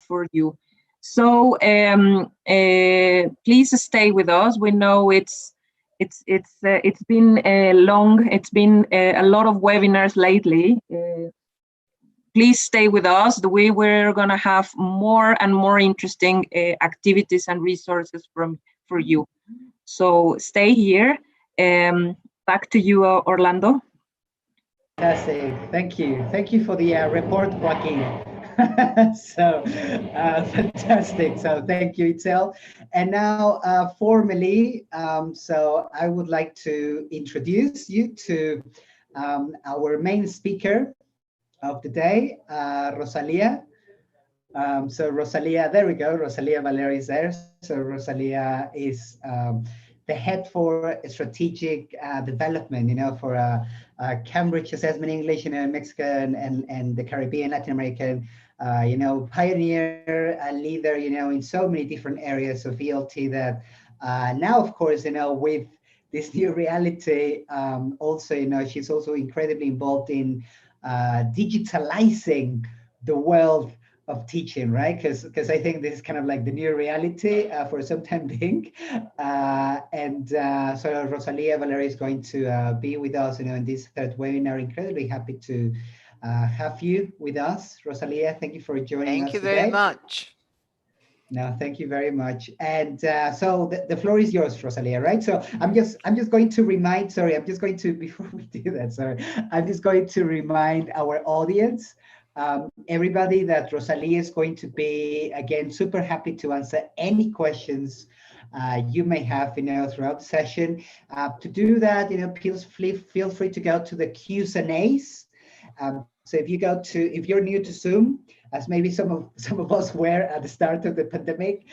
for you. So please stay with us. We know it's been long. It's been a lot of webinars lately. Please stay with us. We were going to have more and more interesting activities and resources for you. So stay here. Back to you, Orlando. Fantastic. Thank you. Thank you for the report, Joaquin. So fantastic. So thank you, Itzel. And now formally, so I would like to introduce you to our main speaker of the day, Rosalia. So Rosalia, there we go. Rosalia Valeri is there. So Rosalia is the head for strategic development, for Cambridge Assessment English, Mexican and the Caribbean, Latin American, pioneer, leader, in so many different areas of ELT that now, of course, with this new reality, also, she's also incredibly involved in digitalizing the world of teaching, right? Because I think this is kind of like the new reality for some time being. So Rosalia Valeri is going to be with us, in this third webinar. Incredibly happy to have you with us, Rosalia. Thank you for joining us today. Thank you very much. No, thank you very much. And so the floor is yours, Rosalia, right? So I'm just going to remind, before we do that, I'm just going to remind our audience, everybody, that Rosalia is going to be, again, super happy to answer any questions you may have, throughout the session. To do that, feel free to go to the Q's and A's. So if you're new to Zoom, as maybe some of us were at the start of the pandemic,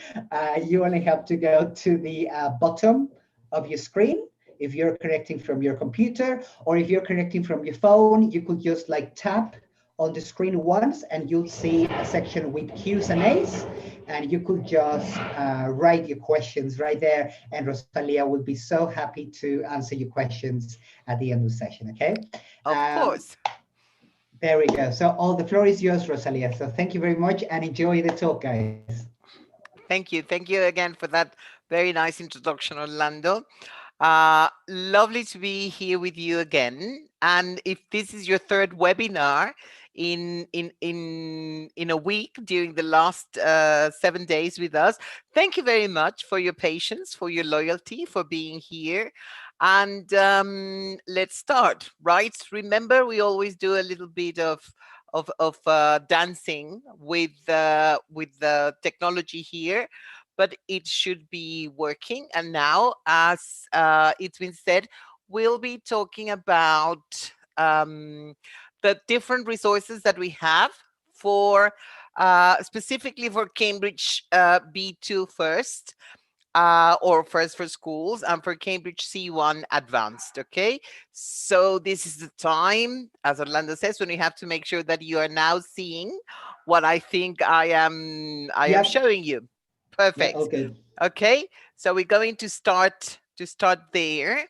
you only have to go to the bottom of your screen. If you're connecting from your computer, or if you're connecting from your phone, you could just tap on the screen once and you'll see a section with Q's and A's, and you could just write your questions right there, and Rosalia will be so happy to answer your questions at the end of the session, okay? Of course. There we go. So all the floor is yours, Rosalia. So thank you very much and enjoy the talk, guys. Thank you. Thank you again for that very nice introduction, Orlando. Lovely to be here with you again. And if this is your third webinar in a week during the last 7 days with us, thank you very much for your patience, for your loyalty, for being here. And let's start, right? Remember, we always do a little bit of dancing with the technology here, but it should be working. And now, as it's been said, we'll be talking about the different resources that we have for specifically for Cambridge B2 first, or first for schools, and for Cambridge C1 advanced. Okay, so this is the time, as Orlando says, when we have to make sure that you are now seeing what I think I am showing you. Perfect. Yeah, okay, so we're going to start there.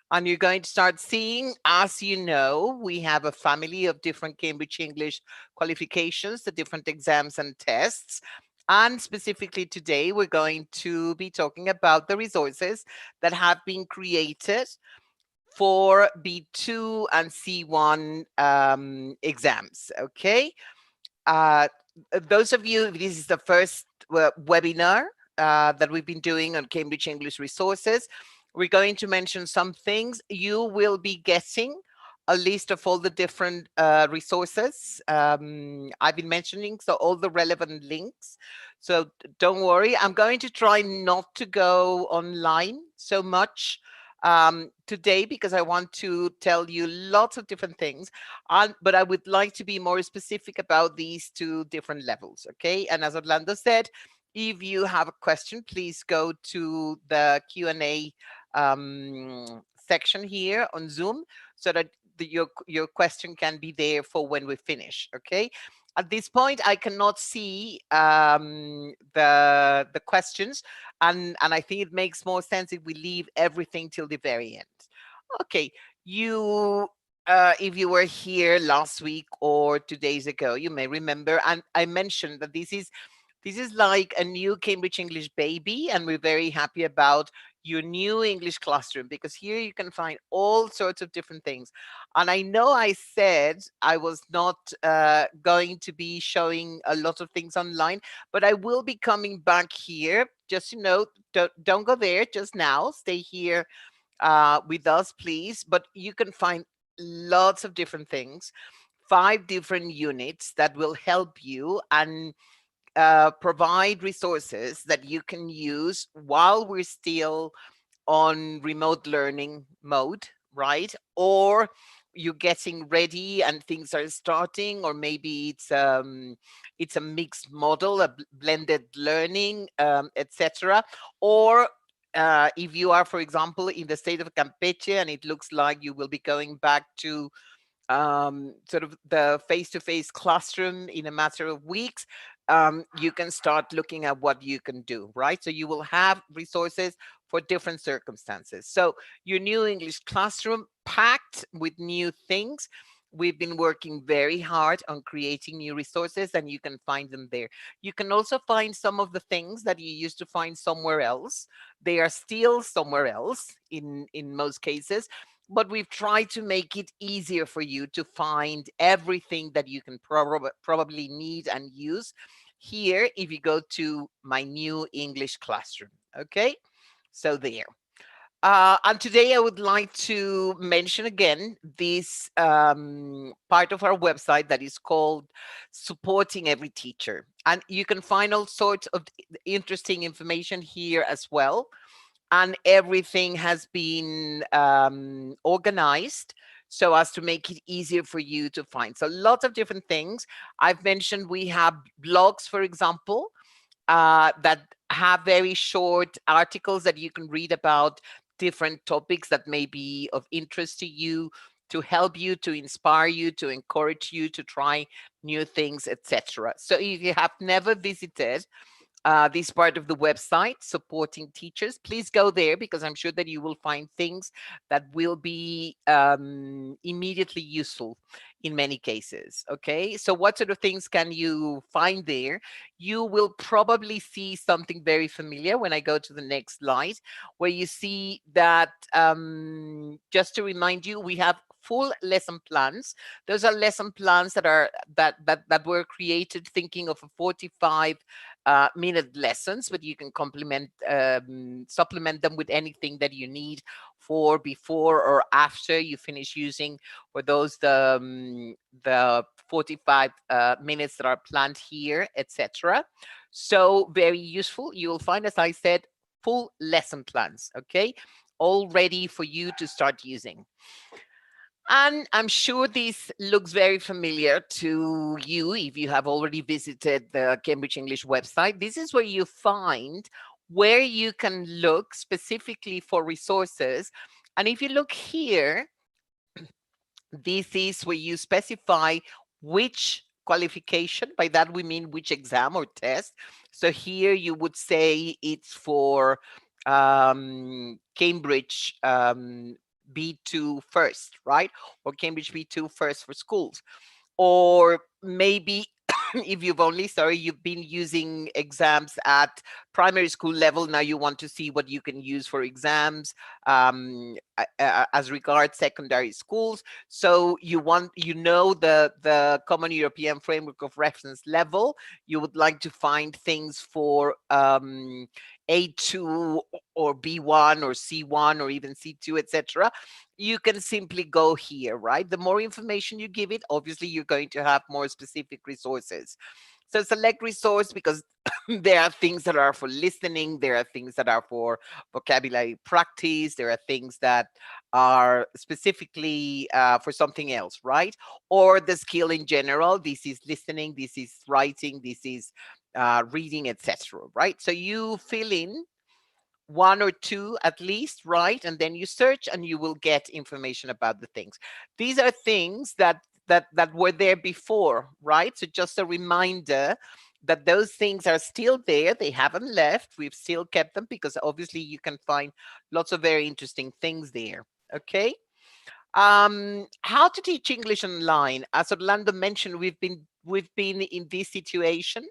And you're going to start seeing, as you know, we have a family of different Cambridge English qualifications, the different exams and tests. And specifically today, we're going to be talking about the resources that have been created for B2 and C1 exams, okay? Those of you, this is the first webinar that we've been doing on Cambridge English resources. We're going to mention some things. You will be getting a list of all the different resources I've been mentioning, so all the relevant links. So don't worry, I'm going to try not to go online so much today, because I want to tell you lots of different things, but I would like to be more specific about these two different levels, okay? And as Orlando said, if you have a question, please go to the Q&A section here on Zoom, so that your question can be there for when we finish, okay? At this point, I cannot see the questions, and I think it makes more sense if we leave everything till the very end. Okay, if you were here last week or 2 days ago, you may remember, and I mentioned that this is This is like a new Cambridge English baby, and we're very happy about your new English classroom, because here you can find all sorts of different things. And I know I said I was not going to be showing a lot of things online, but I will be coming back here. Just, don't go there just now. Stay here with us, please. But you can find lots of different things, 5 different units that will help you and provide resources that you can use while we're still on remote learning mode, right? Or you're getting ready and things are starting, or maybe it's a mixed model, a blended learning, etc. Or if you are, for example, in the state of Campeche and it looks like you will be going back to sort of the face-to-face classroom in a matter of weeks, you can start looking at what you can do, right? So you will have resources for different circumstances. So your new English classroom packed with new things. We've been working very hard on creating new resources, and you can find them there. You can also find some of the things that you used to find somewhere else. They are still somewhere else in most cases, but we've tried to make it easier for you to find everything that you can probably need and use here if you go to my new English classroom. Okay, so there. And today I would like to mention again this part of our website that is called Supporting Every Teacher. And you can find all sorts of interesting information here as well. And everything has been organized so as to make it easier for you to find. So lots of different things. I've mentioned we have blogs, for example, that have very short articles that you can read about different topics that may be of interest to you, to help you, to inspire you, to encourage you to try new things, etc. So if you have never visited this part of the website, Supporting Teachers, please go there, because I'm sure that you will find things that will be immediately useful in many cases. Okay, so what sort of things can you find there? You will probably see something very familiar when I go to the next slide, where you see that, just to remind you, we have full lesson plans. Those are lesson plans that are that were created thinking of a 45 minute lessons, but you can supplement them with anything that you need for before or after you finish using for those the 45 minutes that are planned here, etc. So very useful. You will find, as I said, full lesson plans, okay, all ready for you to start using. And I'm sure this looks very familiar to you if you have already visited the Cambridge English website. This is where you find where you can look specifically for resources. And if you look here, this is where you specify which qualification. By that, we mean which exam or test. So here you would say it's for Cambridge B2 first, right? Or Cambridge B2 first for schools. Or maybe if you've been using exams at primary school level, now you want to see what you can use for exams as regards secondary schools. So the Common European Framework of Reference level, you would like to find things for A2 or B1 or C1 or even C2, etc. You can simply go here, right? The more information you give it, obviously you're going to have more specific resources. So select resource, because there are things that are for listening, there are things that are for vocabulary practice, there are things that are specifically for something else, right? Or the skill in general. This is listening, this is writing, this is reading, etc. Right? So you fill in one or two at least, right? And then you search and you will get information about the things. These are things that were there before, right? So just a reminder that those things are still there. They haven't left. We've still kept them because obviously you can find lots of very interesting things there. Okay. How to teach English online. As Orlando mentioned, we've been in this situation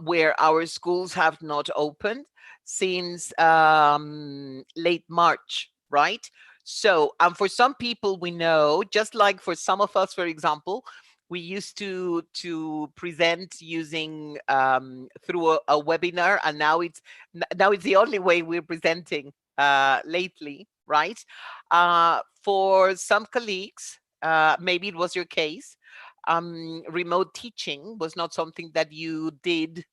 where our schools have not opened since late March, right? So, for some people we know, just like for some of us, for example, we used to present using through a webinar, and now it's the only way we're presenting lately, right? For some colleagues, maybe it was your case, remote teaching was not something that you did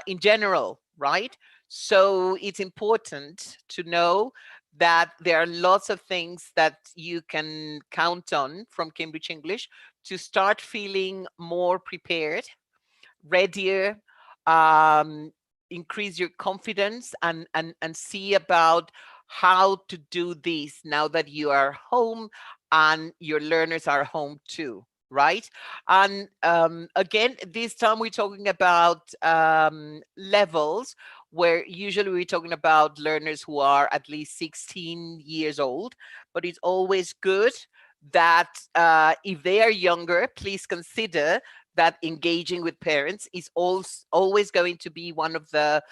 in general, right? So it's important to know that there are lots of things that you can count on from Cambridge English to start feeling more prepared, readier, um, increase your confidence, and see about how to do this now that you are home and your learners are home too, right? And again, this time we're talking about levels where usually we're talking about learners who are at least 16 years old, but it's always good that if they are younger, please consider that engaging with parents is always going to be one of the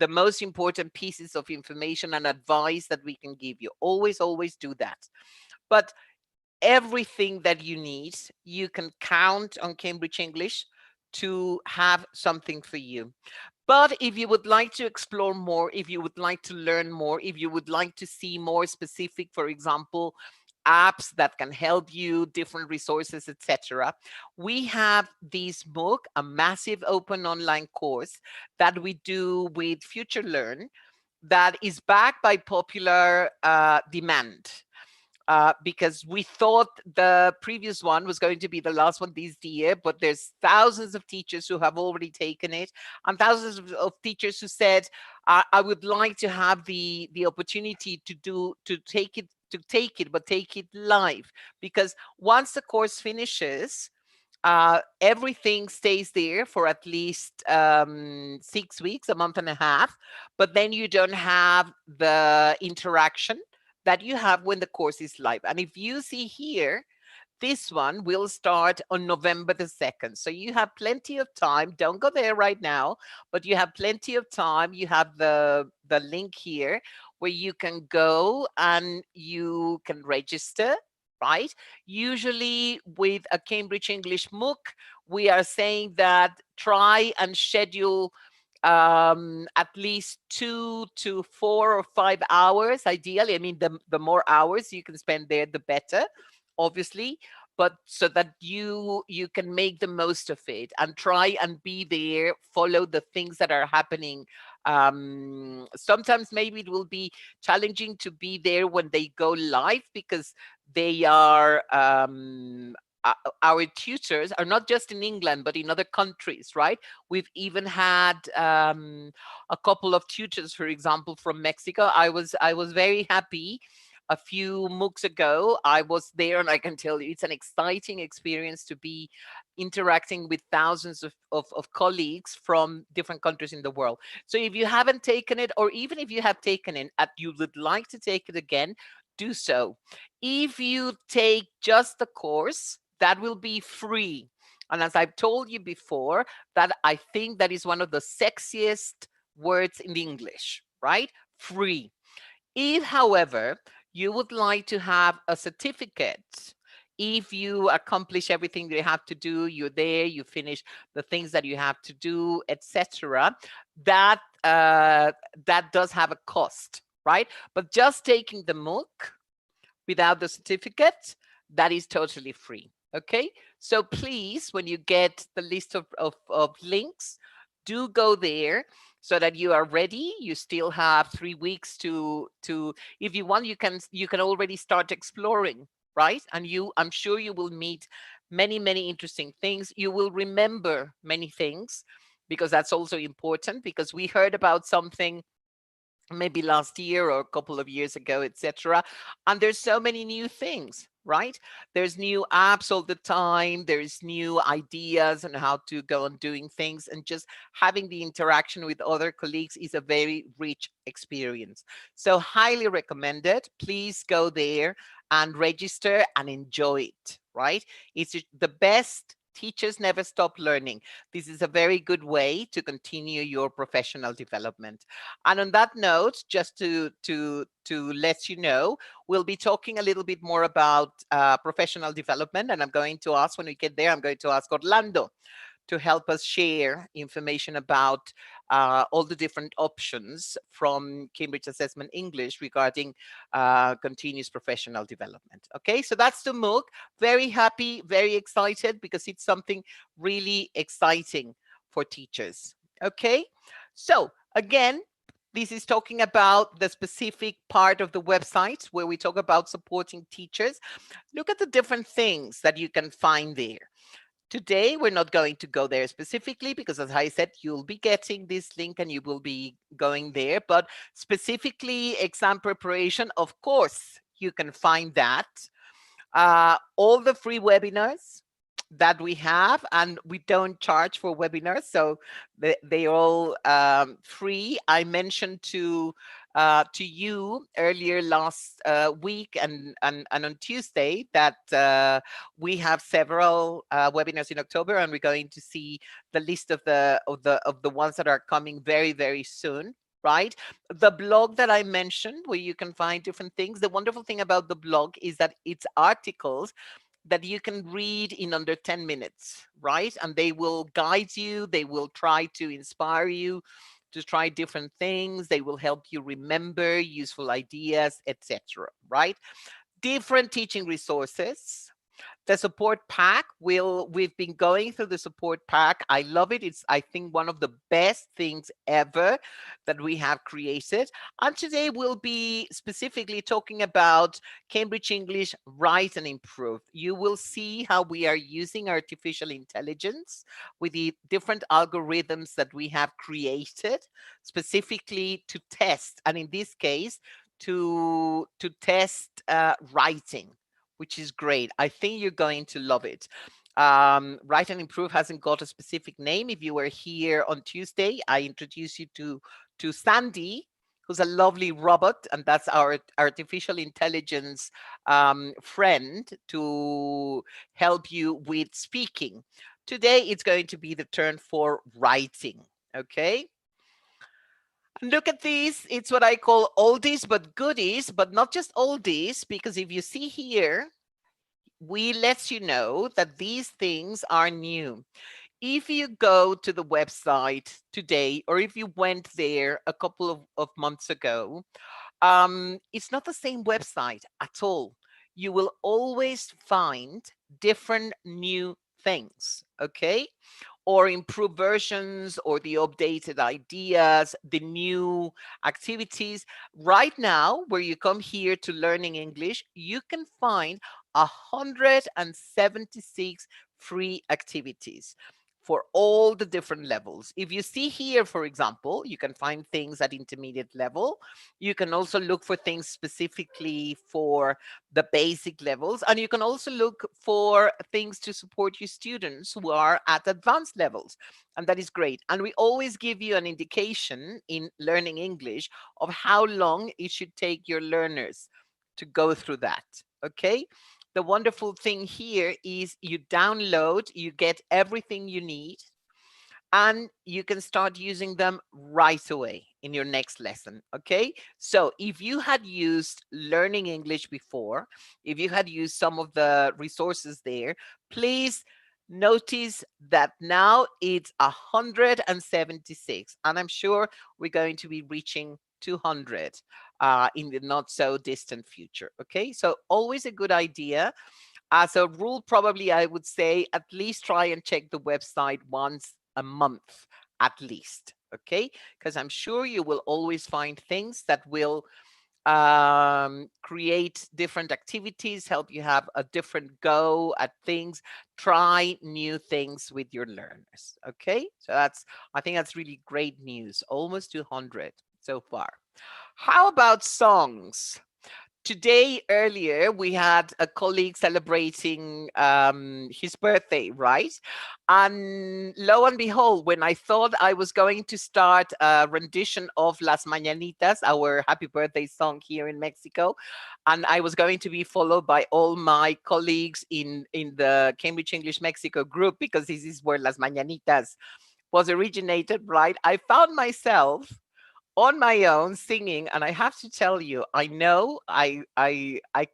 most important pieces of information and advice that we can give you. Always do that. But everything that you need, you can count on Cambridge English to have something for you. But if you would like to explore more, if you would like to learn more, if you would like to see more specific, for example, apps that can help you, different resources, etc., we have this MOOC, a massive open online course that we do with FutureLearn that is backed by popular demand. Because we thought the previous one was going to be the last one this year, but there's thousands of teachers who have already taken it, and thousands of teachers who said, I would like to have the opportunity to take it, but take it live, because once the course finishes, everything stays there for at least 6 weeks, a month and a half, but then you don't have the interaction that you have when the course is live. And if you see here, this one will start on November the 2nd. So you have plenty of time. Don't go there right now, but you have plenty of time. You have the link here where you can go and you can register, right? Usually with a Cambridge English MOOC, we are saying that try and schedule at least 2 to 4 or 5 hours, ideally. I mean, the more hours you can spend there, the better, obviously, but so that you can make the most of it and try and be there, follow the things that are happening. Sometimes maybe it will be challenging to be there when they go live, because they are our tutors are not just in England, but in other countries, right? We've even had a couple of tutors, for example, from Mexico. I was very happy. A few MOOCs ago, I was there, and I can tell you it's an exciting experience to be interacting with thousands of colleagues from different countries in the world. So if you haven't taken it, or even if you have taken it and you would like to take it again, do so. If you take just the course, that will be free. And as I've told you before, that I think that is one of the sexiest words in English, right? Free. If, however, you would like to have a certificate, if you accomplish everything you have to do, you're there, you finish the things that you have to do, etc., that that does have a cost, right? But just taking the MOOC without the certificate, that is totally free. Okay, so please, when you get the list of links, do go there so that you are ready. You still have 3 weeks to if you want, you can already start exploring, right? And I'm sure you will meet many interesting things. You will remember many things, because that's also important, because we heard about something maybe last year or a couple of years ago, etc. And there's so many new things, right? There's new apps all the time. There's new ideas on how to go on doing things, and just having the interaction with other colleagues is a very rich experience. So highly recommended. Please go there and register and enjoy it, right? It's the best Teachers never stop learning. This is a very good way to continue your professional development. And on that note, just to let you know, we'll be talking a little bit more about professional development. And I'm going to ask, when we get there, I'm going to ask Orlando to help us share information about all the different options from Cambridge Assessment English regarding continuous professional development. Okay, so that's the MOOC. Very happy, very excited, because it's something really exciting for teachers. Okay, so again, this is talking about the specific part of the website where we talk about supporting teachers. Look at the different things that you can find there. Today, we're not going to go there specifically because, as I said, you'll be getting this link and you will be going there. But specifically, exam preparation, of course, you can find that. All the free webinars that we have, and we don't charge for webinars, so they're all free. I mentioned to you earlier last week and on Tuesday that we have several webinars in October, and we're going to see the list of the ones that are coming very, very soon. Right? The blog that I mentioned, where you can find different things. The wonderful thing about the blog is that it's articles that you can read in under 10 minutes, right? And they will guide you. They will try to inspire you to try different things. They will help you remember useful ideas, etc. Right? Different teaching resources. The support pack, we've been going through the support pack. I love it. It's, I think, one of the best things ever that we have created. And today we'll be specifically talking about Cambridge English Write and Improve. You will see how we are using artificial intelligence with the different algorithms that we have created specifically to test, and in this case, to test writing, which is great. I think you're going to love it. Write and Improve hasn't got a specific name. If you were here on Tuesday, I introduced you to Sandy, who's a lovely robot, and that's our artificial intelligence friend to help you with speaking. Today, it's going to be the turn for writing, okay? Look at these. It's what I call oldies but goodies, but not just oldies, because if you see here, we let you know that these things are new. If you go to the website today, or if you went there a couple of months ago, it's not the same website at all. You will always find different new things, okay? Or improved versions, or the updated ideas, the new activities. Right now, where you come here to Learning English, you can find 176 free activities for all the different levels. If you see here, for example, you can find things at intermediate level. You can also look for things specifically for the basic levels, and you can also look for things to support your students who are at advanced levels, and that is great. And we always give you an indication in Learning English of how long it should take your learners to go through that, okay? The wonderful thing here is you download, you get everything you need, and you can start using them right away in your next lesson, okay? So if you had used Learning English before, if you had used some of the resources there, please notice that now it's 176, and I'm sure we're going to be reaching 200 in the not so distant future, okay? So always a good idea. As a rule, probably I would say at least try and check the website once a month, at least, okay? Because I'm sure you will always find things that will create different activities, help you have a different go at things, try new things with your learners, okay? So I think that's really great news, almost 200 so far. How about songs? today earlier we had a colleague celebrating his birthday, right? And lo and behold, when I thought I was going to start a rendition of Las Mañanitas, our happy birthday song here in Mexico, and I was going to be followed by all my colleagues in the Cambridge English Mexico group, because this is where Las Mañanitas was originated, right? I found myself on my own singing, and I have to tell you, I know I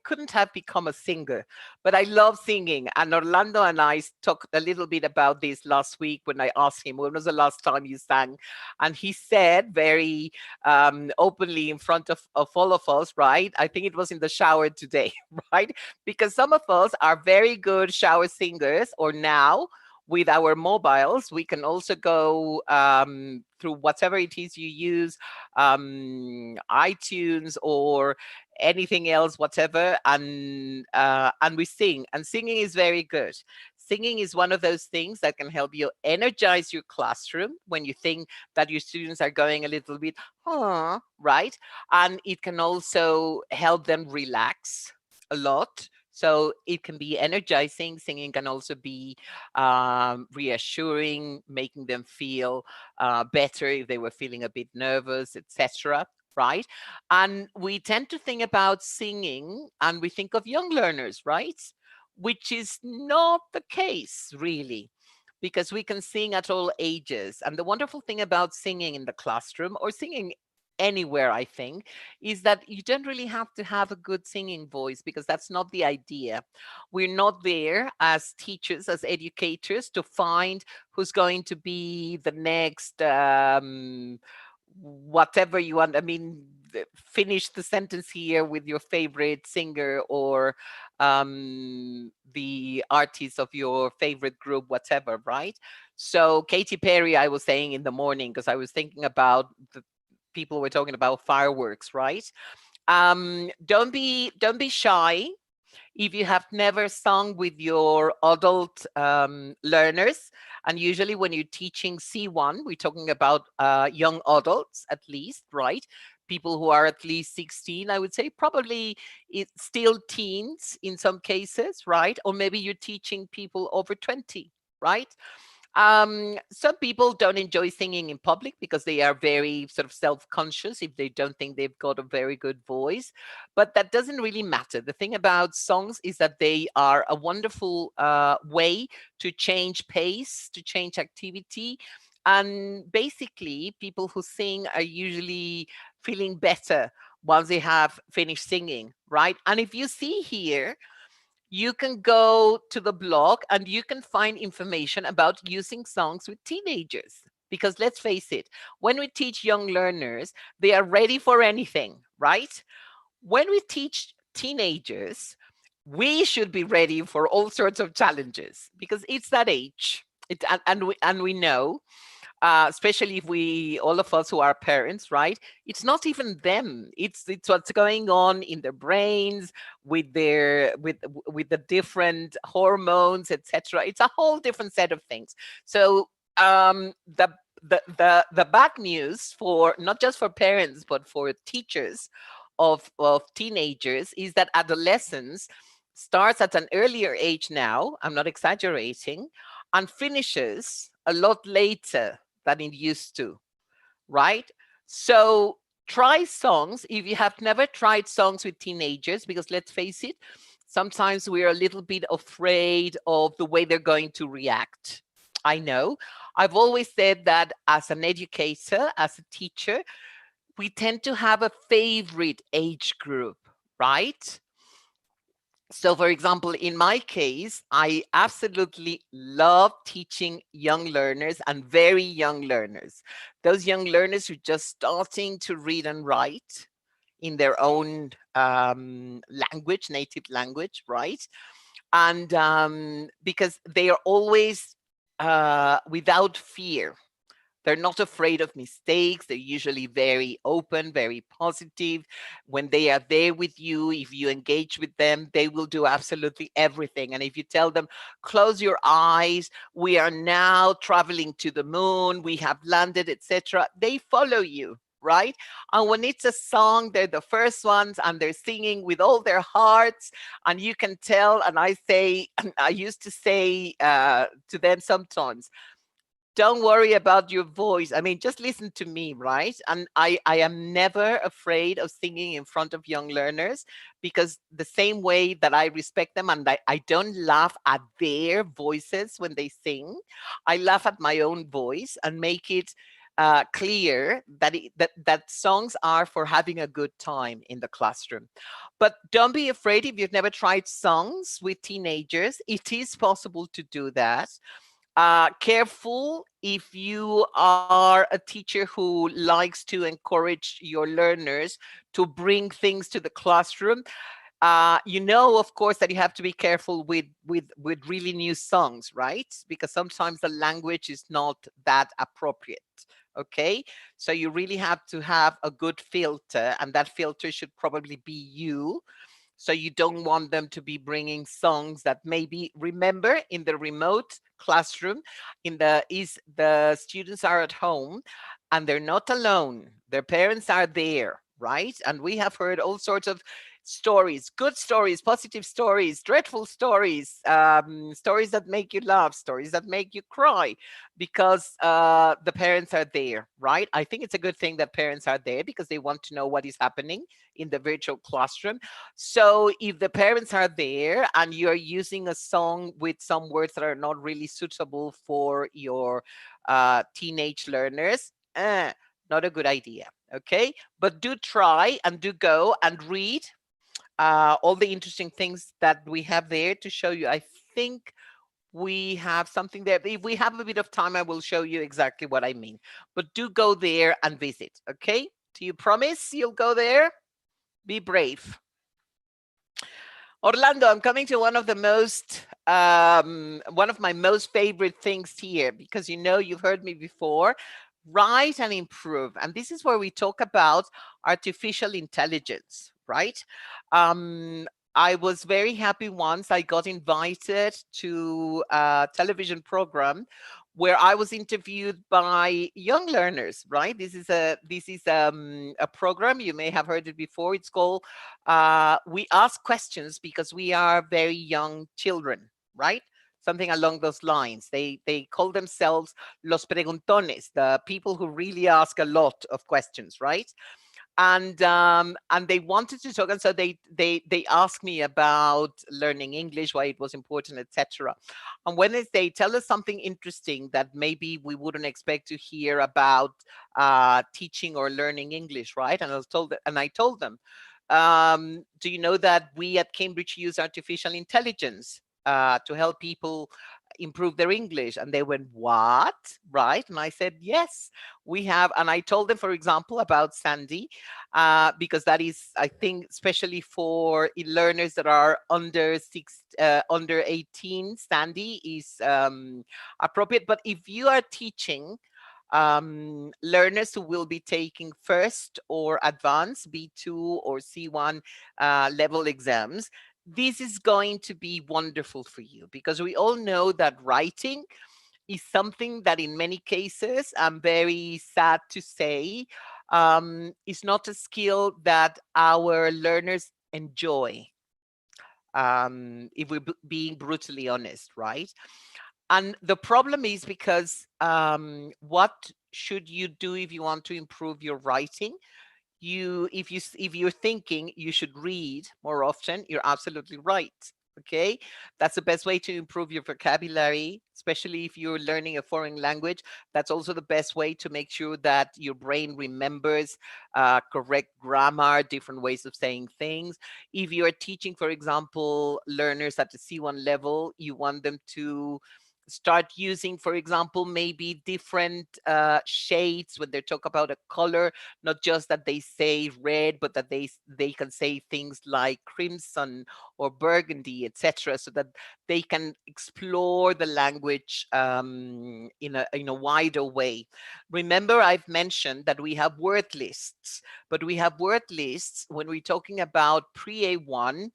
couldn't have become a singer, but I love singing. And Orlando and I talked a little bit about this last week when I asked him, when was the last time you sang? And he said very openly in front of all of us, right? I think it was in the shower today, right? Because some of us are very good shower singers, or now with our mobiles, we can also go through whatever it is you use, iTunes or anything else, whatever, and we sing. And singing is very good. Singing is one of those things that can help you energize your classroom when you think that your students are going a little bit, right? And it can also help them relax a lot. So it can be energizing. Singing can also be reassuring, making them feel better if they were feeling a bit nervous, etc. Right? And we tend to think about singing and we think of young learners, right? Which is not the case, really, because we can sing at all ages. And the wonderful thing about singing in the classroom, or singing anywhere, I think, is that you don't really have to have a good singing voice, because that's not the idea. We're not there as teachers, as educators, to find who's going to be the next whatever you want. I mean, finish the sentence here with your favorite singer, or the artist of your favorite group, whatever, right? So Katy Perry, I was saying in the morning, because I was thinking about the people were talking about fireworks, right? Don't be shy if you have never sung with your adult learners. And usually when you're teaching C1, we're talking about young adults, at least, right? People who are at least 16, I would say, probably it's still teens in some cases, right? Or maybe you're teaching people over 20, right? Some people don't enjoy singing in public because they are very sort of self-conscious if they don't think they've got a very good voice, but that doesn't really matter. The thing about songs is that they are a wonderful way to change pace, to change activity. And basically, people who sing are usually feeling better once they have finished singing, right? And if you see here, you can go to the blog and you can find information about using songs with teenagers. Because let's face it, when we teach young learners, they are ready for anything, right? When we teach teenagers, we should be ready for all sorts of challenges, because it's that age. And we know, especially if we, all of us who are parents, right? It's not even them. It's what's going on in their brains with their with the different hormones, etc. It's a whole different set of things. So the bad news, for not just for parents but for teachers of teenagers, is that adolescence starts at an earlier age now. I'm not exaggerating, and finishes a lot later than it used to, right? So try songs if you have never tried songs with teenagers, because let's face it, sometimes we're a little bit afraid of the way they're going to react. I know. I've always said that as an educator, as a teacher, we tend to have a favorite age group, right? So for example, in my case, I absolutely love teaching young learners and very young learners. Those young learners who are just starting to read and write in their own language, native language, right? And because they are always without fear. They're not afraid of mistakes. They're usually very open, very positive. When they are there with you, if you engage with them, they will do absolutely everything. And if you tell them, close your eyes, we are now traveling to the moon, we have landed, etc., they follow you, right? And when it's a song, they're the first ones and they're singing with all their hearts. And you can tell, and I say, I used to say to them sometimes, don't worry about your voice. I mean, just listen to me, right? And I am never afraid of singing in front of young learners, because the same way that I respect them and I don't laugh at their voices when they sing, I laugh at my own voice and make it clear that, that songs are for having a good time in the classroom. But don't be afraid if you've never tried songs with teenagers. It is possible to do that. Careful if you are a teacher who likes to encourage your learners to bring things to the classroom. You know, of course, that you have to be careful with really new songs, right? Because sometimes the language is not that appropriate. Okay, so you really have to have a good filter, and that filter should probably be you. So you don't want them to be bringing songs that maybe, remember, in the remote classroom, the students are at home and they're not alone. Their parents are there, right? And we have heard all sorts of stories, good stories, positive stories, dreadful stories, stories that make you laugh, stories that make you cry, because the parents are there, right? I think it's a good thing that parents are there because they want to know what is happening in the virtual classroom. So if the parents are there and you're using a song with some words that are not really suitable for your teenage learners, not a good idea. Okay, but do try and do go and read all the interesting things that we have there to show you. I think we have something there. If we have a bit of time, I will show you exactly what I mean. But do go there and visit, okay? Do you promise you'll go there? Be brave. Orlando, I'm coming to one of my most favorite things here, because you know, you've heard me before. Write and improve. And this is where we talk about artificial intelligence, right? I was very happy once I got invited to a television program where I was interviewed by young learners, right? This is a program, you may have heard it before. It's called We Ask Questions Because We Are Very Young Children, right? Something along those lines. They call themselves Los Preguntones, the people who really ask a lot of questions, right? And they wanted to talk, and so they asked me about learning English, why it was important, etc. And when they tell us something interesting that maybe we wouldn't expect to hear about teaching or learning English, right? And I told them, do you know that we at Cambridge use artificial intelligence to help people improve their English? And they went, what? Right? And I said, yes, we have. And I told them, for example, about Sandy, because that is, I think, especially for learners that are under 18, Sandy is appropriate. But if you are teaching learners who will be taking first or advanced B2 or C1 level exams, this is going to be wonderful for you, because we all know that writing is something that in many cases, I'm very sad to say, is not a skill that our learners enjoy, if we're being brutally honest, right? And the problem is because what should you do if you want to improve your writing? If you're thinking you should read more often, you're absolutely right. Okay, that's the best way to improve your vocabulary, especially if you're learning a foreign language. That's also the best way to make sure that your brain remembers correct grammar, different ways of saying things. If you're teaching, for example, learners at the C1 level, you want them to start using, for example, maybe different shades when they talk about a color, not just that they say red, but that they can say things like crimson or burgundy, etc., so that they can explore the language in a wider way. Remember, I've mentioned that we have word lists, but we have word lists when we're talking about pre-A1,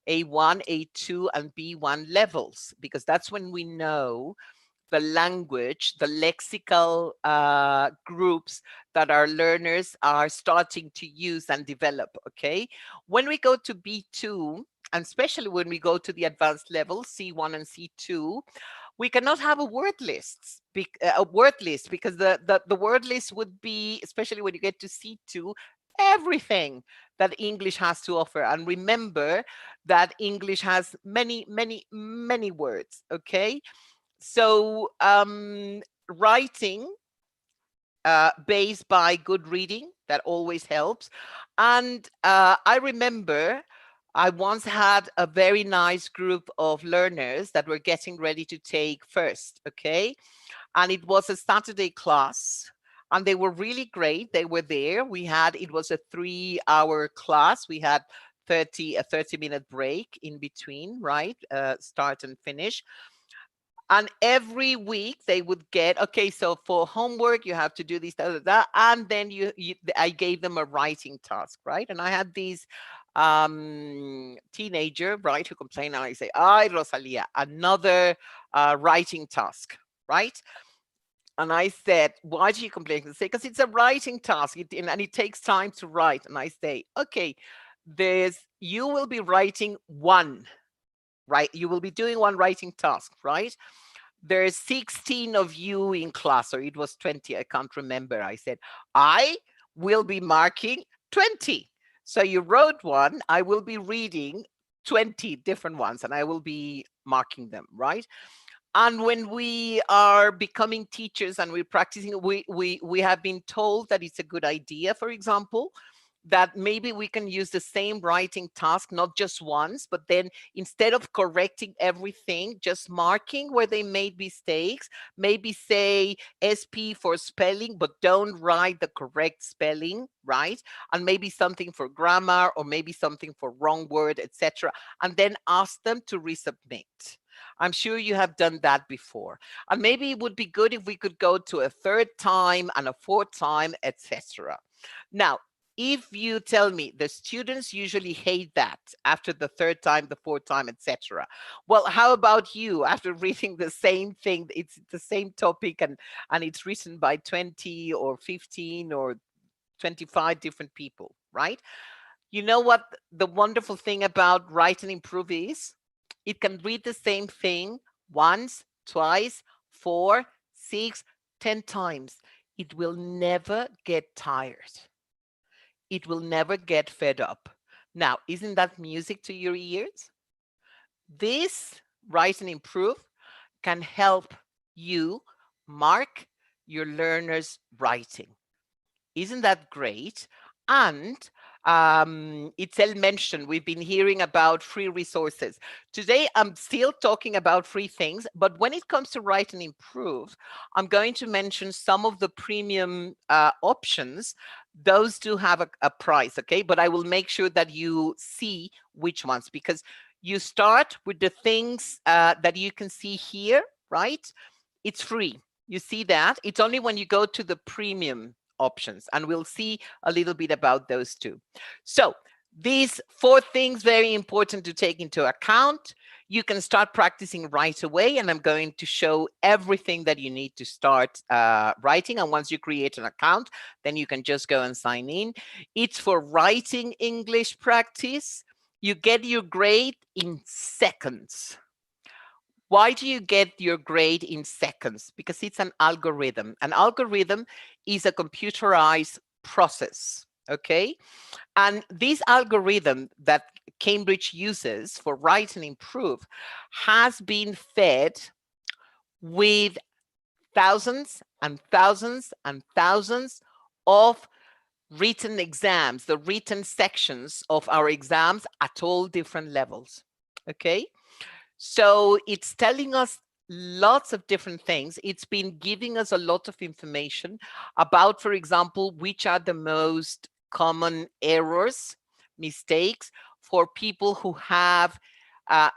A1, A2, and B1 levels, because that's when we know the language, the lexical groups that our learners are starting to use and develop, okay? When we go to B2, and especially when we go to the advanced level, C1 and C2, we cannot have a word list, because the word list would be, especially when you get to C2, everything that English has to offer. And remember that English has many, many, many words, okay? So writing based by good reading, that always helps. And I remember I once had a very nice group of learners that were getting ready to take first, okay? And it was a Saturday class, and they were really great. They were there. It was a 3-hour class. We had a 30-minute break in between, right? Start and finish. And every week they would get, okay, so for homework, you have to do this, that. And then I gave them a writing task, right? And I had these teenager, right, who complained, and I say, ay, Rosalia, another writing task, right? And I said, why do you complain? They say, because it's a writing task and it takes time to write. And I say, okay, you will be writing one, right? You will be doing one writing task, right? There's 16 of you in class, or it was 20, I can't remember. I said, I will be marking 20. So you wrote one, I will be reading 20 different ones, and I will be marking them, right? And when we are becoming teachers and we're practicing, we have been told that it's a good idea, for example, that maybe we can use the same writing task, not just once, but then instead of correcting everything, just marking where they made mistakes, maybe say SP for spelling, but don't write the correct spelling, right? And maybe something for grammar, or maybe something for wrong word, etc. And then ask them to resubmit. I'm sure you have done that before. And maybe it would be good if we could go to a 3rd time and a 4th time, etc. Now, if you tell me the students usually hate that after the 3rd time, the 4th time, etc. Well, how about you after reading the same thing? It's the same topic and it's written by 20 or 15 or 25 different people, right? You know what the wonderful thing about Write and Improve is? It can read the same thing once, twice, 4, 6, 10 times. It will never get tired. It will never get fed up. Now, isn't that music to your ears? This Write and Improve can help you mark your learners' writing. Isn't that great? And Itzel mentioned, we've been hearing about free resources. Today, I'm still talking about free things, but when it comes to Write and Improve, I'm going to mention some of the premium options. Those do have a price, okay? But I will make sure that you see which ones, because you start with the things that you can see here, right? It's free. You see that? It's only when you go to the premium options, and we'll see a little bit about those too. So these 4 things, very important to take into account. You can start practicing right away, and I'm going to show everything that you need to start writing. And once you create an account, then you can just go and sign in. It's for writing English practice. You get your grade in seconds. Why do you get your grade in seconds? Because it's an algorithm. An algorithm is a computerized process, okay? And this algorithm that Cambridge uses for Write and Improve has been fed with thousands and thousands and thousands of written exams, the written sections of our exams at all different levels, okay? So it's telling us lots of different things. It's been giving us a lot of information about, for example, which are the most common errors, mistakes for people who have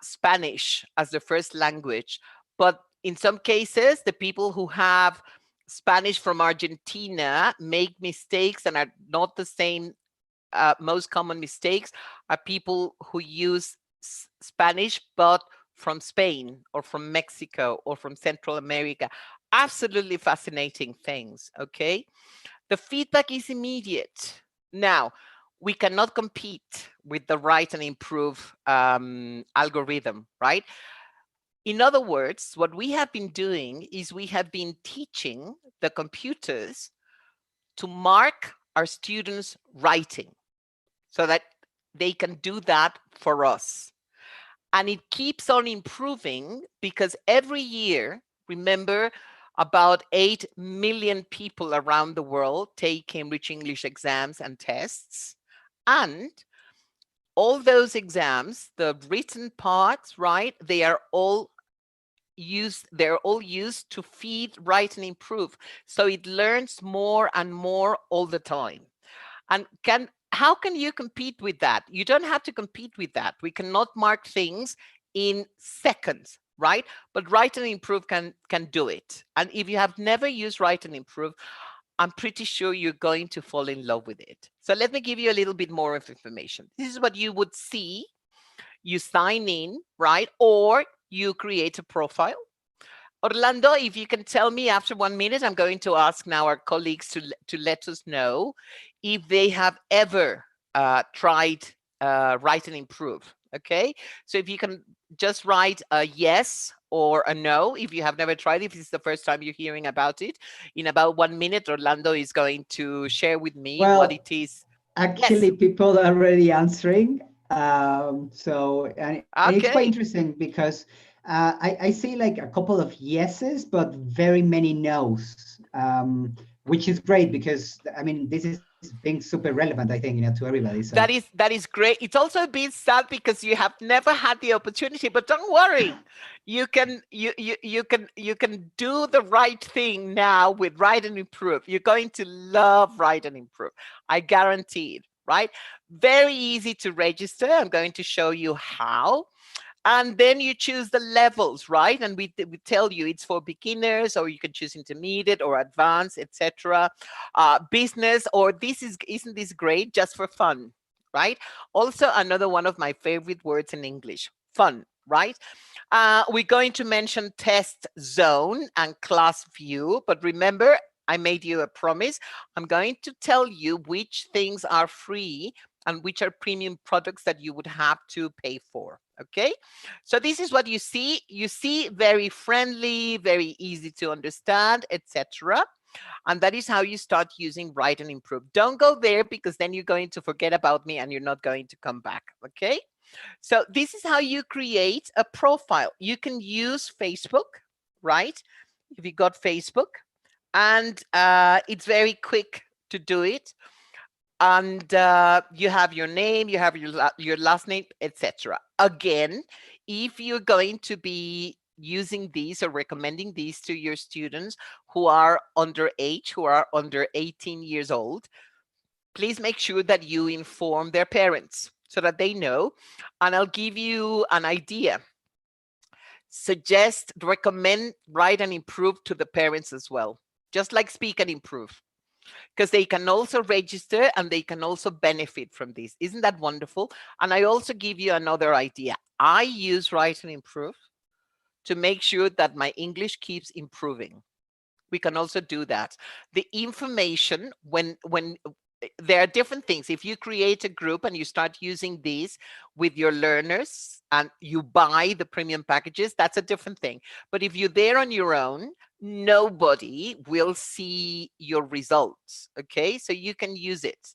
Spanish as their first language. But in some cases, the people who have Spanish from Argentina make mistakes and are not the same. Most common mistakes are people who use Spanish but from Spain or from Mexico or from Central America. Absolutely fascinating things, okay? The feedback is immediate. Now, we cannot compete with the Write and Improve algorithm, right? In other words, what we have been doing is we have been teaching the computers to mark our students' writing so that they can do that for us. And it keeps on improving because every year, remember, about 8 million people around the world take Cambridge English exams and tests. And all those exams, the written parts, right, they're all used to feed, write, and improve. So it learns more and more all the time. And how can you compete with that? You don't have to compete with that. We cannot mark things in seconds, right? But Write and Improve can do it. And if you have never used Write and Improve, I'm pretty sure you're going to fall in love with it. So let me give you a little bit more of information. This is what you would see. You sign in, right? Or you create a profile. Orlando, if you can tell me after 1 minute, I'm going to ask now our colleagues to let us know if they have ever tried Write and Improve. Okay, so if you can just write a yes or a no if you have never tried, if it's the first time you're hearing about it. In about 1 minute, Orlando is going to share with me what it is. Actually, yes. People are already answering. And it's quite interesting because I see like a couple of yeses, but very many no's, which is great because I mean, this is being super relevant, I think, to everybody. So. That is great. It's also a bit sad because you have never had the opportunity, but don't worry. You can do the right thing now with Write and Improve. You're going to love Write and Improve. I guarantee it, right? Very easy to register. I'm going to show you how. And then you choose the levels, right? And we tell you it's for beginners, or you can choose intermediate or advanced, etc. Business, or isn't this great just for fun, right? Also, another one of my favorite words in English, fun, right? We're going to mention test zone and class view, but remember, I made you a promise. I'm going to tell you which things are free and which are premium products that you would have to pay for. Okay, so this is what you see. You see very friendly, very easy to understand, etc. And that is how you start using Write and Improve. Don't go there because then you're going to forget about me and you're not going to come back. Okay, so this is how you create a profile. You can use Facebook, right? If you got Facebook, and it's very quick to do it. And you have your name, you have your last name, etc. Again, if you're going to be using these or recommending these to your students who are underage, who are under 18 years old, please make sure that you inform their parents so that they know. And I'll give you an idea. Suggest, recommend, Write and Improve to the parents as well, just like Speak and Improve, because they can also register and they can also benefit from this. Isn't that wonderful? And I also give you another idea. I use Write and Improve to make sure that my English keeps improving. We can also do that. The information, when there are different things. If you create a group and you start using these with your learners and you buy the premium packages, that's a different thing. But if you're there on your own, nobody will see your results. Okay, so you can use it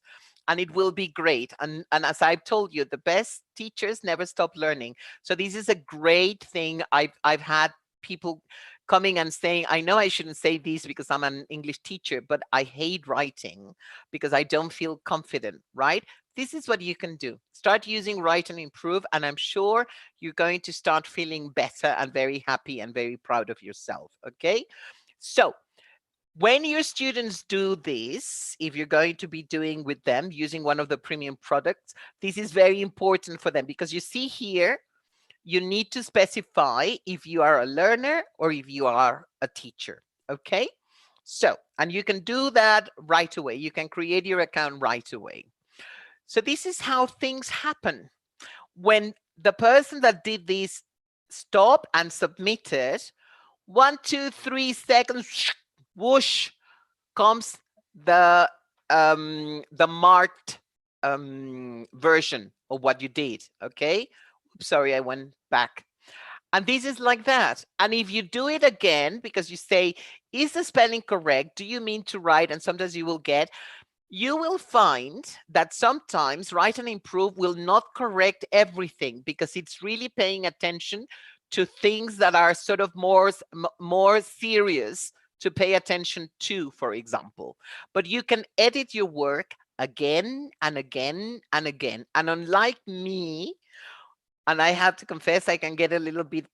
and it will be great. And as I've told you, the best teachers never stop learning. So this is a great thing. I've had people coming and saying, I know I shouldn't say this because I'm an English teacher, but I hate writing because I don't feel confident, right? This is what you can do. Start using Write and Improve, and I'm sure you're going to start feeling better and very happy and very proud of yourself, okay? So when your students do this, if you're going to be doing with them using one of the premium products, this is very important for them because you see here, you need to specify if you are a learner or if you are a teacher, okay? So, and you can do that right away. You can create your account right away. So this is how things happen. When the person that did this stop and submit it, 1, 2, 3 seconds, whoosh, comes the marked version of what you did. Okay. Oops, sorry, I went back. And this is like that. And if you do it again, because you say, is the spelling correct? Do you mean to write? And sometimes you will find that sometimes Write and Improve will not correct everything, because it's really paying attention to things that are sort of more serious to pay attention to, for example. But you can edit your work again and again and again. And unlike me, and I have to confess, I can get a little bit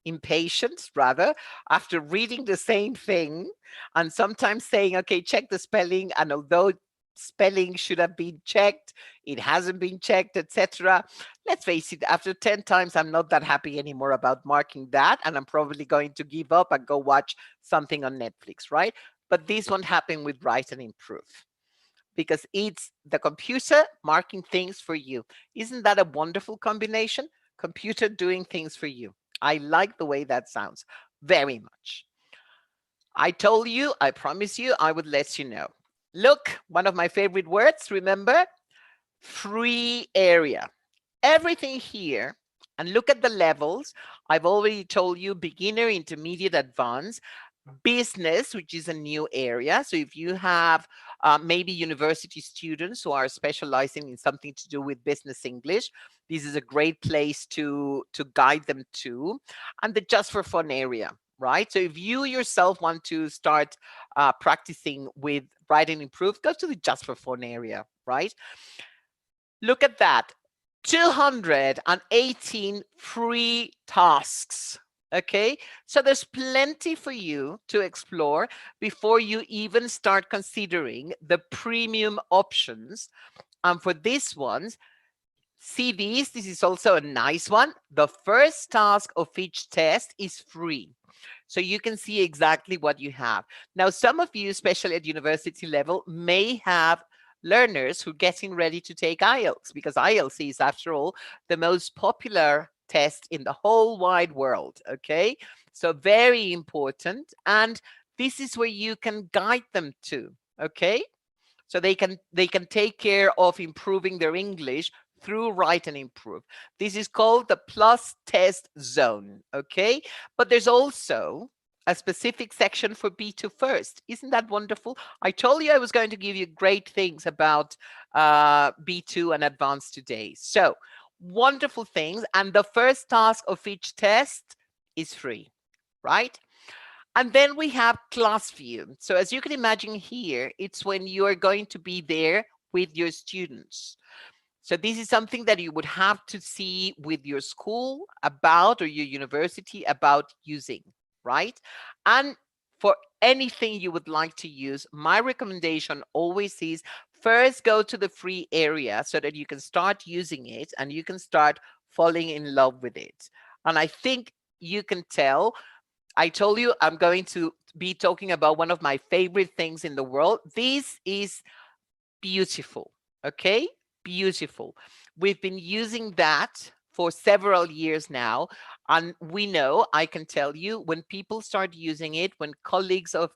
impatient rather, after reading the same thing and sometimes saying, okay, check the spelling. And although spelling should have been checked, it hasn't been checked, etc. Let's face it, after 10 times, I'm not that happy anymore about marking that. And I'm probably going to give up and go watch something on Netflix, right? But this won't happen with Write and Improve, because it's the computer marking things for you. Isn't that a wonderful combination? Computer doing things for you. I like the way that sounds very much. I told you, I promise you, I would let you know. Look, one of my favorite words, remember? Free area. Everything here, and look at the levels. I've already told you beginner, intermediate, advanced. Business, which is a new area. So if you have maybe university students who are specializing in something to do with business English, this is a great place to guide them to. And the just for fun area, right? So if you yourself want to start practicing with Write and Improve, go to the just for fun area, right? Look at that. 218 free tasks. Okay, so there's plenty for you to explore before you even start considering the premium options. And for these ones, see these, this is also a nice one. The first task of each test is free. So you can see exactly what you have. Now, some of you, especially at university level, may have learners who are getting ready to take IELTS, because IELTS is, after all, the most popular test in the whole wide world. Okay, so very important. And this is where you can guide them to. Okay, so they can take care of improving their English through Write and Improve. This is called the Plus Test Zone. Okay, but there's also a specific section for B2 first. Isn't that wonderful? I told you I was going to give you great things about B2 and advanced today. So wonderful things. And the first task of each test is free, right? And then we have class view. So as you can imagine here, it's when you are going to be there with your students. So this is something that you would have to see with your school about, or your university about using, right? And for anything you would like to use, my recommendation always is first go to the free area so that you can start using it and you can start falling in love with it. And I think you can tell, I told you I'm going to be talking about one of my favorite things in the world. This is beautiful, okay? Beautiful. We've been using that for several years now. And we know, I can tell you, when people start using it, when colleagues of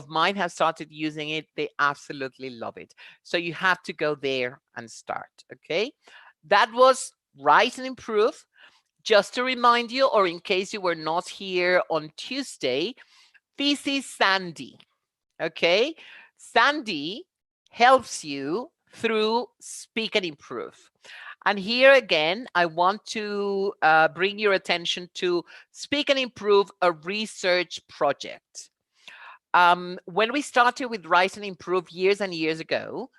mine have started using it, they absolutely love it. So you have to go there and start, okay? That was Write and Improve. Just to remind you, or in case you were not here on Tuesday, this is Sandy, okay? Sandy helps you through Speak and Improve. And here again, I want to bring your attention to Speak and Improve, a research project. When we started with Write and Improve years and years ago,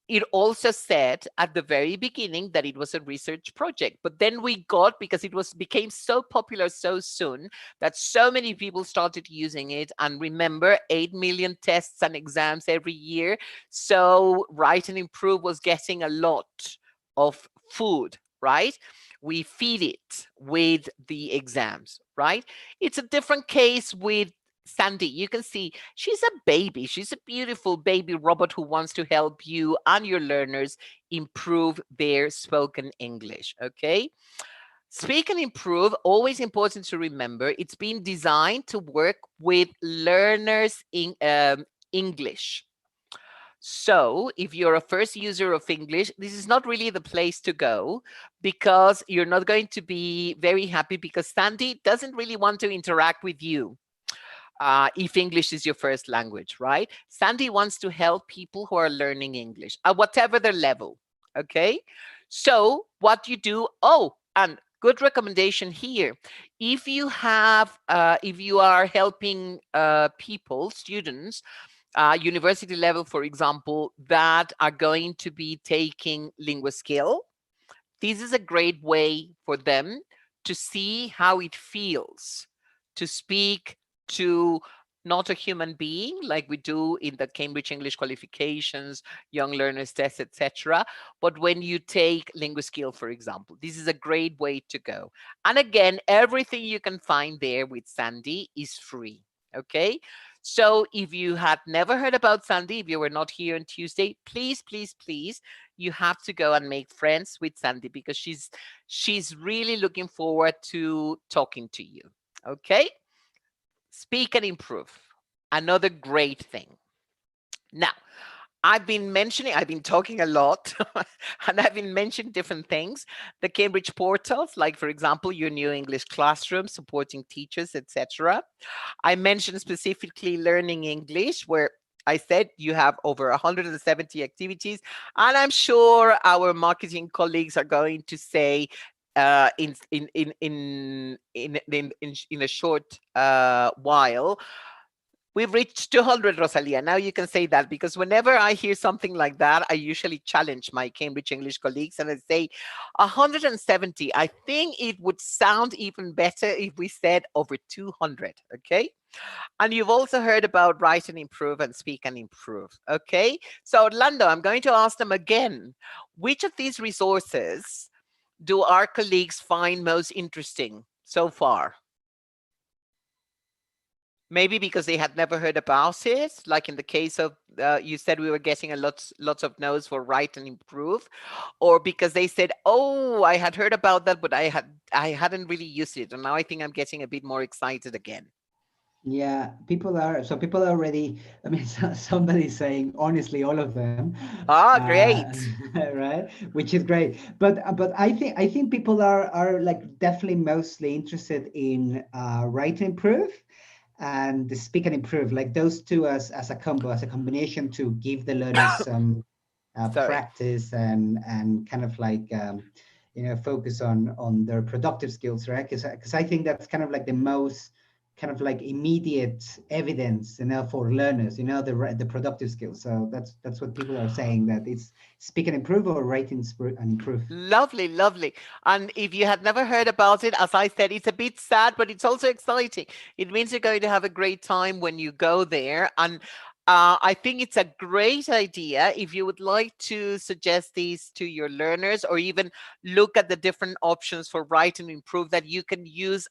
it also said at the very beginning that it was a research project, but then we got, because it became so popular so soon, that so many people started using it. And remember, 8 million tests and exams every year. So Write and Improve was getting a lot of food, right? We feed it with the exams, right? It's a different case with Sandy. You can see she's a baby. She's a beautiful baby robot who wants to help you and your learners improve their spoken English, okay? Speak and Improve, always important to remember, it's been designed to work with learners in English. So if you're a first user of English, this is not really the place to go, because you're not going to be very happy, because Sandy doesn't really want to interact with you if English is your first language, right? Sandy wants to help people who are learning English at whatever their level, okay? So what you do, oh, and good recommendation here. If you are helping people, students, university level, for example, that are going to be taking LinguaSkill, this is a great way for them to see how it feels to speak to not a human being like we do in the Cambridge English qualifications, young learners test, etc. But when you take LinguaSkill, for example, this is a great way to go. And again, everything you can find there with Sandy is free. Okay. So if you had never heard about Sandy, if you were not here on Tuesday, please, please, please, you have to go and make friends with Sandy, because she's really looking forward to talking to you. Okay. Speak and Improve, another great thing. Now, I've been talking a lot, and I've been mentioning different things. The Cambridge portals, like, for example, your new English classroom, supporting teachers, etc. I mentioned specifically Learning English, where I said you have over 170 activities, and I'm sure our marketing colleagues are going to say in a short while, we've reached 200, Rosalia. Now you can say that, because whenever I hear something like that, I usually challenge my Cambridge English colleagues and I say 170. I think it would sound even better if we said over 200. Okay. And you've also heard about Write and Improve and Speak and Improve. Okay. So Orlando, I'm going to ask them again. Which of these resources do our colleagues find most interesting so far? Maybe because they had never heard about it, like in the case of, you said we were getting lots of no's for Write and Improve, or because they said, oh, I had heard about that, but I hadn't really used it, and now I think I'm getting a bit more excited again. Yeah, people are already, I mean, somebody's saying, honestly, all of them. Ah, great. Right, which is great. But I think people are like definitely mostly interested in Write and Improve and the Speak and Improve, like those two as a combo, as a combination to give the learners some practice and kind of like focus on their productive skills, right? Because I think that's kind of like the most kind of like immediate evidence, for learners, the productive skills. So that's what people are saying, that it's Speak and Improve or Write and Improve. Lovely, lovely. And if you had never heard about it, as I said, it's a bit sad, but it's also exciting. It means you're going to have a great time when you go there. And I think it's a great idea if you would like to suggest these to your learners, or even look at the different options for Write and Improve that you can use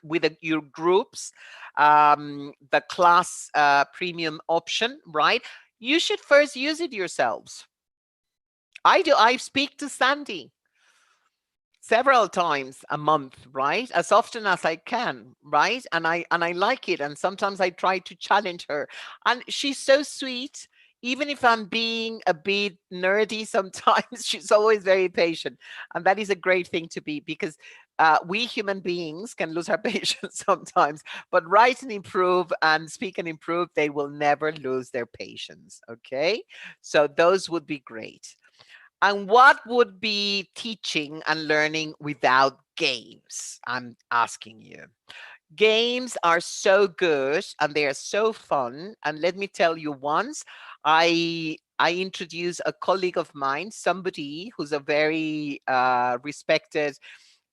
with your groups, the class premium option, right? You should first use it yourselves. I do. I speak to Sandy several times a month, right? As often as I can, right? And I like it. And sometimes I try to challenge her. And she's so sweet. Even if I'm being a bit nerdy sometimes, she's always very patient. And that is a great thing to be, because we human beings can lose our patience sometimes. But Write and Improve and Speak and Improve, they will never lose their patience. Okay. So those would be great. And what would be teaching and learning without games? I'm asking you. Games are so good and they are so fun. And let me tell you, once I introduced a colleague of mine, somebody who's a very respected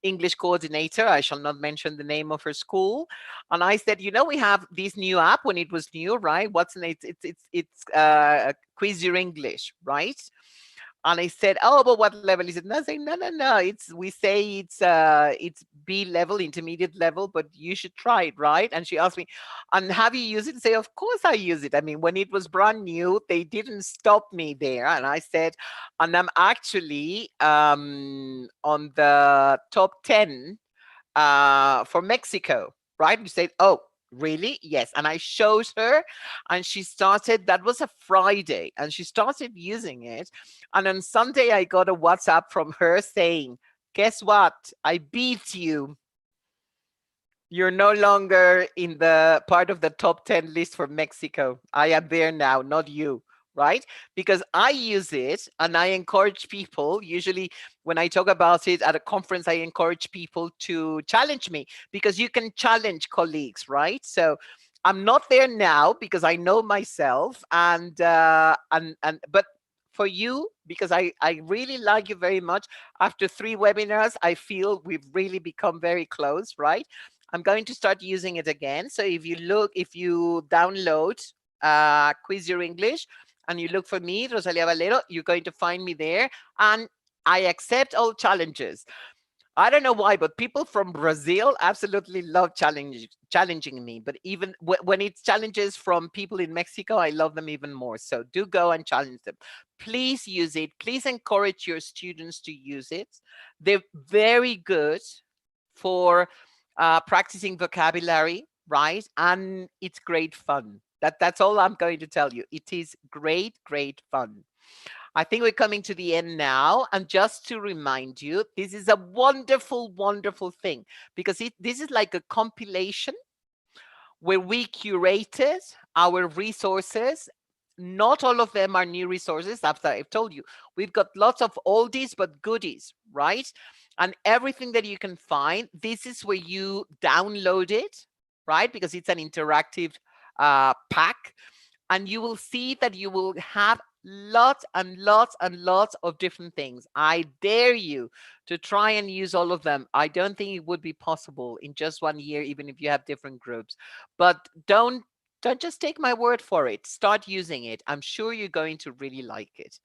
English coordinator. I shall not mention the name of her school. And I said, we have this new app when it was new, right? What's in it? It's Quiz Your English, right? And I said, "Oh, but what level is it?" And I say, "No, no, no. We say it's B level, intermediate level, but you should try it, right?" And she asked me, "And have you used it?" I say, "Of course I use it. I mean, when it was brand new, they didn't stop me there." And I said, "And I'm actually on the top 10 for Mexico," right? And you say, "Oh, really?" "Yes." And I showed her, and she started, that was a Friday, and she started using it. And on Sunday, I got a WhatsApp from her saying, "Guess what? I beat you. You're no longer in the part of the top 10 list for Mexico. I am there now, not you." Right? Because I use it and I encourage people. Usually, when I talk about it at a conference, I encourage people to challenge me, because you can challenge colleagues, right? So I'm not there now because I know myself, but for you, because I really like you very much. After 3 webinars, I feel we've really become very close, right? I'm going to start using it again. So if you download Quiz Your English and you look for me, Rosalia Valero, you're going to find me there. And I accept all challenges. I don't know why, but people from Brazil absolutely love challenging me. But even when it's challenges from people in Mexico, I love them even more. So do go and challenge them. Please use it. Please encourage your students to use it. They're very good for practicing vocabulary, right? And it's great fun. That's all I'm going to tell you. It is great, great fun. I think we're coming to the end now. And just to remind you, this is a wonderful, wonderful thing, because this is like a compilation where we curated our resources. Not all of them are new resources. After I've told you, we've got lots of oldies but goodies, right? And everything that you can find, this is where you download it, right? Because it's an interactive pack. And you will see that you will have lots and lots and lots of different things. I dare you to try and use all of them. I don't think it would be possible in just 1 year, even if you have different groups. But don't just take my word for it. Start using it. I'm sure you're going to really like it.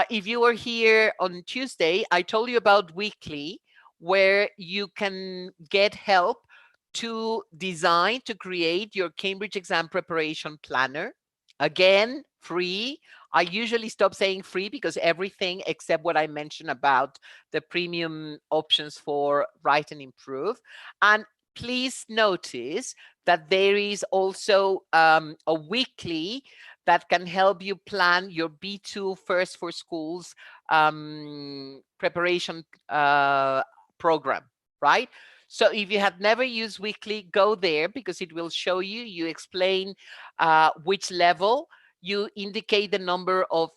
If you were here on Tuesday, I told you about Weekly, where you can get help to design, to create your Cambridge exam preparation planner. Again, free. I usually stop saying free because everything except what I mentioned about the premium options for Write and Improve. And please notice that there is also a weekly that can help you plan your B2 First for Schools preparation program, right? So if you have never used Weekly, go there, because it will show you, you explain which level, you indicate the number of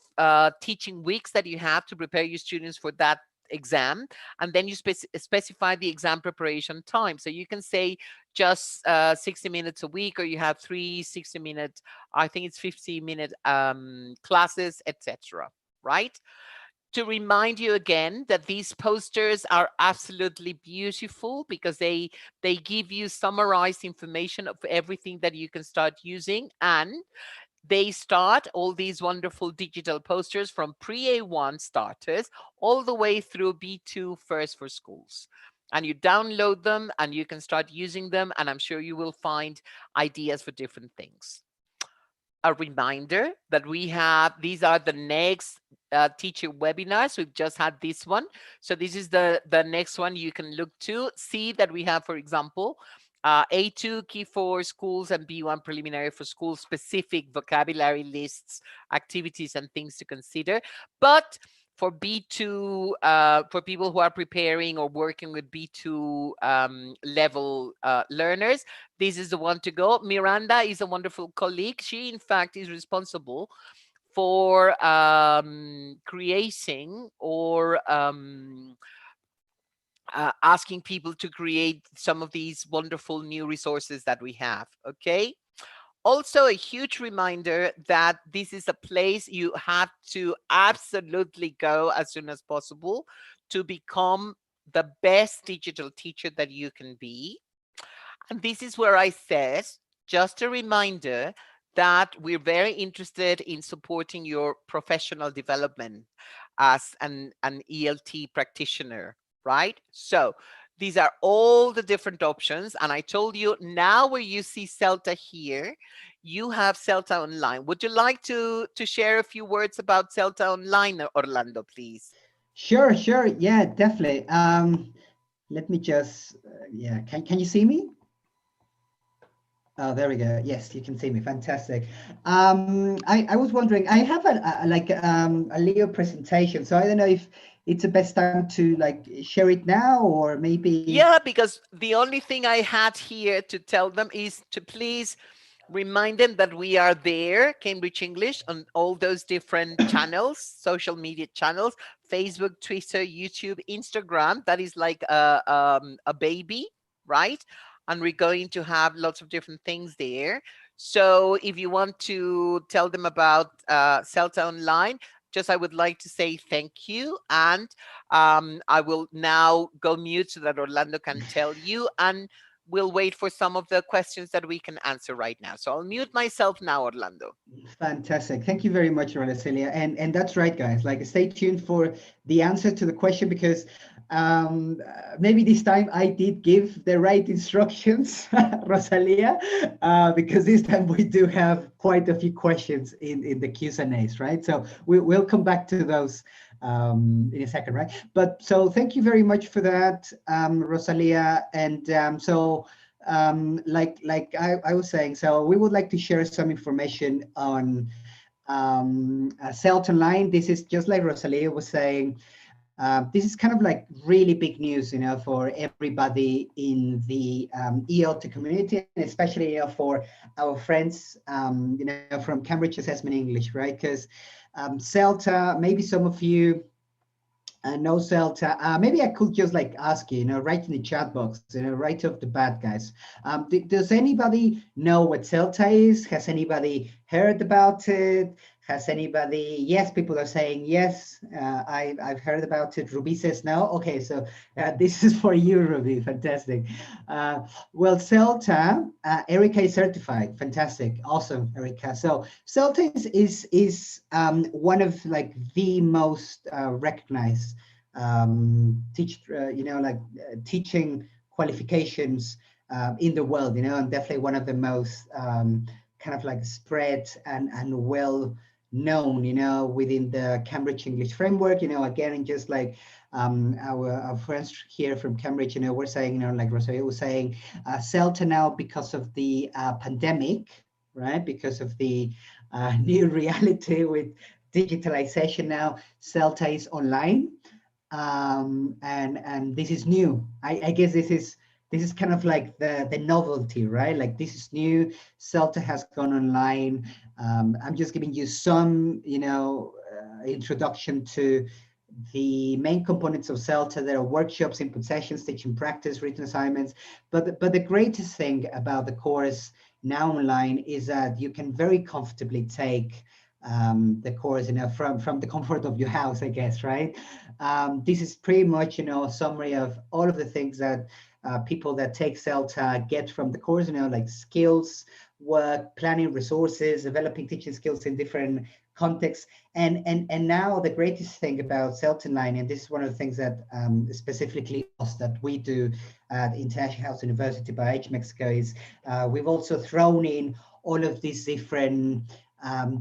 teaching weeks that you have to prepare your students for that exam, and then you specify the exam preparation time. So you can say just 60 minutes a week, or you have 3 60-minute, I think it's 50-minute classes, etc. Right? To remind you again that these posters are absolutely beautiful, because they give you summarized information of everything that you can start using. And they start, all these wonderful digital posters, from pre-A1 starters all the way through B2 First for Schools. And you download them and you can start using them, and I'm sure you will find ideas for different things. A reminder that we have, these are the next teacher webinars. We've just had this one. So this is the next one you can look to see that we have, for example, A2 key for schools and B1 preliminary for schools, specific vocabulary lists, activities, and things to consider. But for B2, for people who are preparing or working with B2 level learners, this is the one to go. Miranda is a wonderful colleague. She, in fact, is responsible for creating or asking people to create some of these wonderful new resources that we have. Okay. Also, a huge reminder that this is a place you have to absolutely go as soon as possible to become the best digital teacher that you can be. And this is where I said, just a reminder that we're very interested in supporting your professional development as an ELT practitioner, right? So these are all the different options. And I told you, now where you see CELTA here, you have CELTA Online. Would you like to share a few words about CELTA Online, Orlando, please? Sure, sure. Yeah, definitely. Let me just, yeah, can you see me? Oh, there we go. Yes, you can see me. Fantastic. I was wondering, I have a Leo presentation, so I don't know if it's the best time to like share it now or maybe. Yeah, because the only thing I had here to tell them is to please remind them that we are there, Cambridge English, on all those different channels, social media channels, Facebook, Twitter, YouTube, Instagram. That is like a baby, right? And we're going to have lots of different things there. So if you want to tell them about CELTA Online, just I would like to say thank you. And I will now go mute so that Orlando can tell you. And we'll wait for some of the questions that we can answer right now. So I'll mute myself now, Orlando. Fantastic. Thank you very much, Rosalia. And that's right, guys. Like, stay tuned for the answer to the question, because maybe this time I did give the right instructions, Rosalia, because this time we do have quite a few questions in the Q's and A's, right? So we'll come back to those in a second, right? But so thank you very much for that, Rosalia. And like I was saying, so we would like to share some information on CELTA Online. This is just like Rosalia was saying. This is kind of like really big news, you know, for everybody in the ELT community, and especially, you know, for our friends, you know, from Cambridge Assessment English, right? Because CELTA, maybe some of you know CELTA. Maybe I could just like ask you, you know, right in the chat box, you know, right off the bat, guys. Does anybody know what CELTA is? Has anybody heard about it? Has anybody? Yes, people are saying yes. I've heard about it. Ruby says no. Okay, so this is for you, Ruby. Fantastic. Well, CELTA, Erica is certified. Fantastic, awesome, Erica. So CELTA is one of like the most recognized teaching qualifications in the world. You know, and definitely one of the most kind of like spread and well known, you know, within the Cambridge English framework. You know, again, just like our friends here from Cambridge, you know, we're saying, you know, like Rosario was saying, CELTA now, because of the pandemic, right, because of the new reality with digitalization, now CELTA is online, and this is new. I guess this is kind of like the novelty, right? Like, this is new. CELTA has gone online. I'm just giving you some, you know, introduction to the main components of CELTA. There are workshops, input sessions, teaching practice, written assignments. But the greatest thing about the course now online is that you can very comfortably take the course, you know, from the comfort of your house, I guess, right? This is pretty much, you know, a summary of all of the things that people that take CELTA get from the course, you know, like skills, work, planning, resources, developing teaching skills in different contexts. And now the greatest thing about CELTA Online, and this is one of the things that specifically us that we do at International House University by Age Mexico, is we've also thrown in all of these different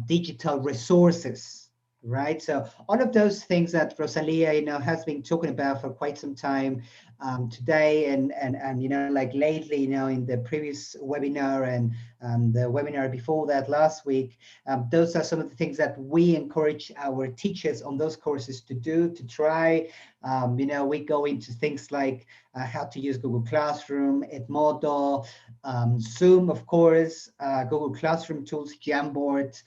digital resources, right? So all of those things that Rosalia, you know, has been talking about for quite some time today, and you know, like lately, you know, in the previous webinar and the webinar before that last week, those are some of the things that we encourage our teachers on those courses to do, to try. You know, we go into things like how to use Google Classroom, Edmodo, Zoom, of course, Google Classroom tools, Jamboard,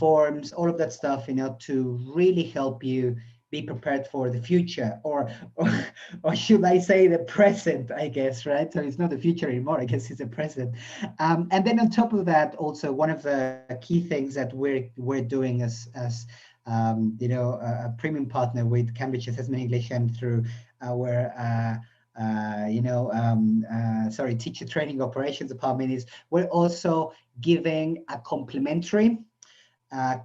forms, all of that stuff, you know, to really help you be prepared for the future, or should I say the present, I guess, right? So it's not the future anymore, I guess it's the present. And then on top of that, also one of the key things that we're doing as you know, a premium partner with Cambridge Assessment English, and through our teacher training operations department is we're also giving a complimentary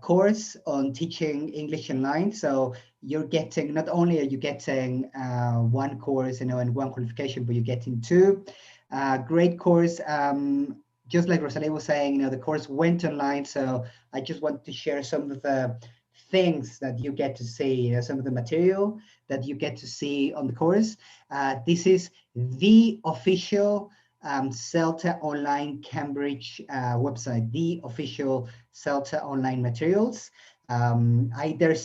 course on teaching English online. So you're getting, not only are you getting one course, and one qualification, but you're getting two. Great course. Just like Rosalia was saying, the course went online. So I just want to share some of the things that you get to see, some of the material that you get to see on the course. This is the official CELTA Online Cambridge website, the official CELTA Online materials. I dare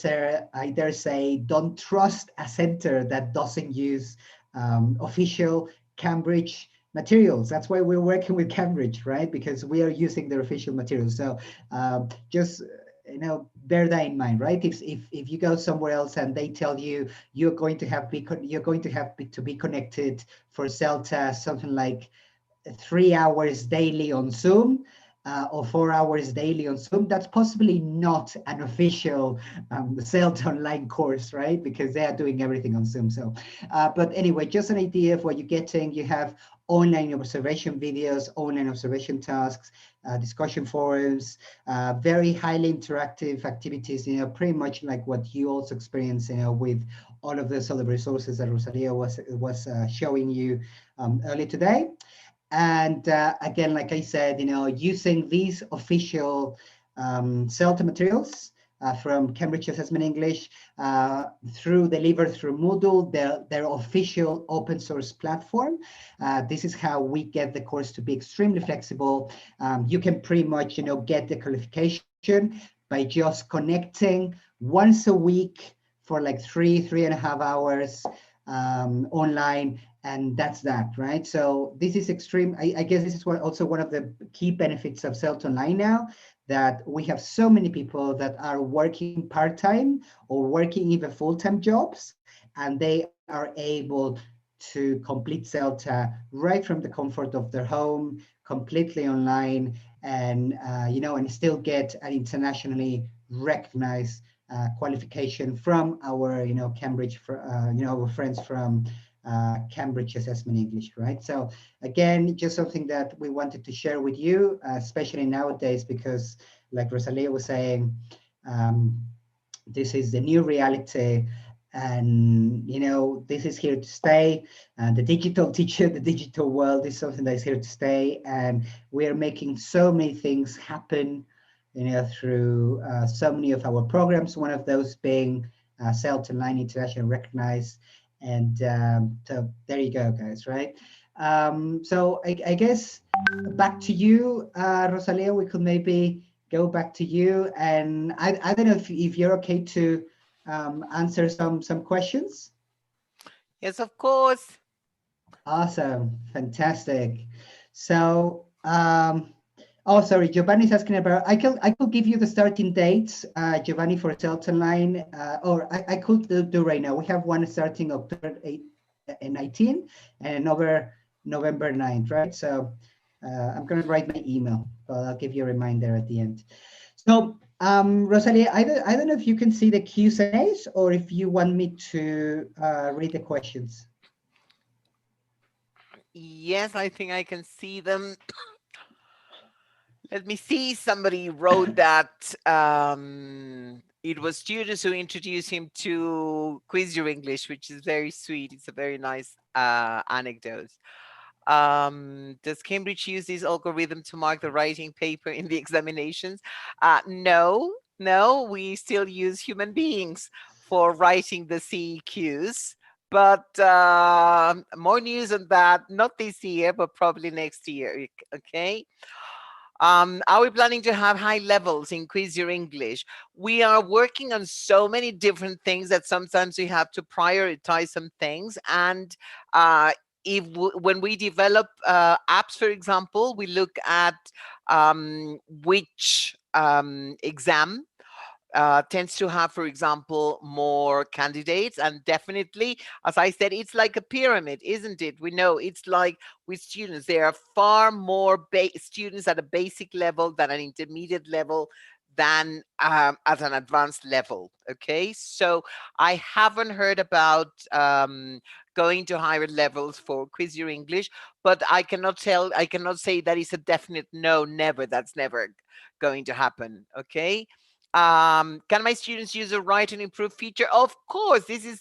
say, don't trust a center that doesn't use official Cambridge materials. That's why we're working with Cambridge, right? Because we are using their official materials. So just bear that in mind, right? If you go somewhere else and they tell you you're going to have to be connected for CELTA something like 3 hours daily on Zoom, or 4 hours daily on Zoom, that's possibly not an official CELTA online course, right? Because they are doing everything on Zoom. So, but anyway, just an idea of what you're getting. You have online observation videos, online observation tasks, discussion forums, very highly interactive activities, pretty much like what you also experience, with all of those other resources that Rosalia was showing you earlier today. And again, like I said, using these official CELTA materials from Cambridge Assessment English, delivered through Moodle, their official open source platform. This is how we get the course to be extremely flexible. You can pretty much, get the qualification by just connecting once a week for like 3.5 hours online, and that's that, right? So this is extreme. I guess this is also one of the key benefits of CELTA Online now, that we have so many people that are working part-time or working even full-time jobs, and they are able to complete CELTA right from the comfort of their home, completely online, and and still get an internationally recognized qualification from our Cambridge, our friends from Cambridge Assessment English, right? So again, just something that we wanted to share with you, especially nowadays, because like Rosalia was saying, this is the new reality, and this is here to stay. The digital teacher, the digital world is something that is here to stay, and we are making so many things happen through so many of our programs, one of those being CELTA Online International Recognized. And so there you go, guys, right? So I guess back to you, Rosalia, we could maybe go back to you. And I don't know if you're okay to answer some questions. Yes, of course. Awesome, fantastic. So, oh, sorry, Giovanni's asking about, I could give you the starting dates, Giovanni, for CELTA Online, or I could do right now. We have one starting October 8 and 19 and another November 9th, right? So I'm going to write my email, but I'll give you a reminder at the end. So, Rosalia, I don't know if you can see the Q&As or if you want me to read the questions. Yes, I think I can see them. Let me see. Somebody wrote that it was students who introduced him to Quiz Your English, which is very sweet. It's a very nice anecdote. Does Cambridge use this algorithm to mark the writing paper in the examinations? No, we still use human beings for writing the CEQs. But more news on that, not this year, but probably next year, okay? Are we planning to have high levels in Quiz Your English? We are working on so many different things that sometimes we have to prioritize some things. And when we develop apps, for example, we look at which exam tends to have, for example, more candidates. And definitely, as I said, it's like a pyramid, isn't it? We know it's like with students, there are far more students at a basic level than an intermediate level than at an advanced level. Okay, so I haven't heard about going to higher levels for Quiz Your English, but I cannot say that is a definite no, never. That's never going to happen. Okay. Can my students use a write and improve feature? Of course, this is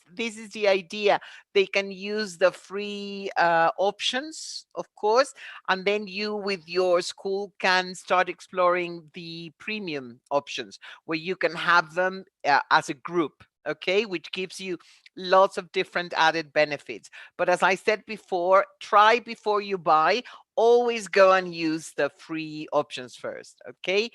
the idea. They can use the free options, of course, and then you with your school can start exploring the premium options where you can have them as a group, okay, which gives you lots of different added benefits. But as I said before, try before you buy. Always go and use the free options first, okay?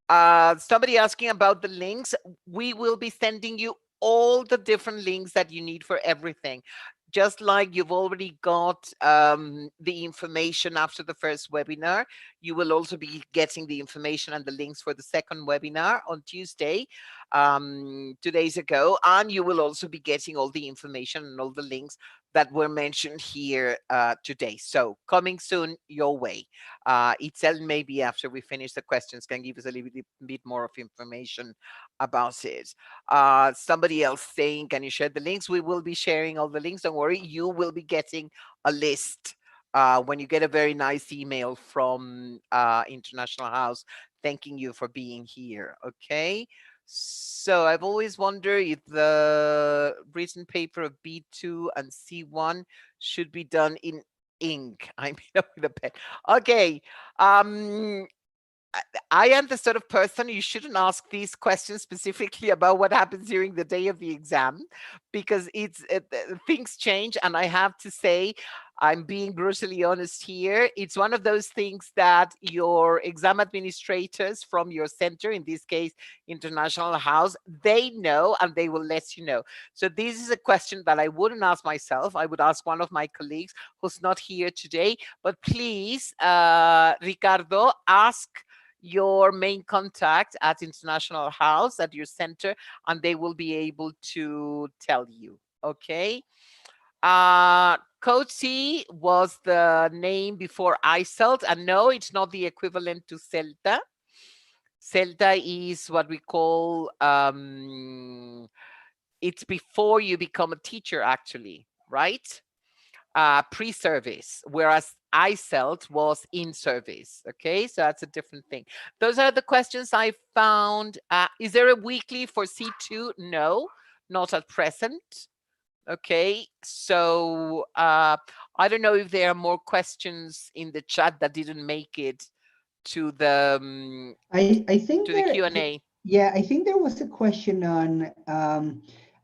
Somebody asking about the links. We will be sending you all the different links that you need for everything. Just like you've already got the information after the first webinar, you will also be getting the information and the links for the second webinar on Tuesday, 2 days ago. And you will also be getting all the information and all the links that were mentioned here today. So coming soon your way. Itzel, maybe after we finish the questions, can give us a little bit more of information about it. Somebody else saying, can you share the links? We will be sharing all the links. Don't worry, you will be getting a list when you get a very nice email from International House thanking you for being here. Okay. So I've always wondered if the written paper of B2 and C1 should be done in ink. I mean, with a pen. Okay. I am the sort of person you shouldn't ask these questions specifically about what happens during the day of the exam, because things change. And I have to say, I'm being brutally honest here. It's one of those things that your exam administrators from your center, in this case, International House, they know and they will let you know. So this is a question that I wouldn't ask myself. I would ask one of my colleagues who's not here today. But please, Ricardo, ask your main contact at International House at your center, and they will be able to tell you. Okay. COTI was the name before ICELT, and no, it's not the equivalent to CELTA. CELTA is what we call, it's before you become a teacher, actually, right? Pre-service, whereas ICELT was in service. Okay, so that's a different thing. Those are the questions I found. Is there a weekly for C2? No, not at present. Okay, so I don't know if there are more questions in the chat that didn't make it to the I think to the Q&A. Yeah, I think there was a question on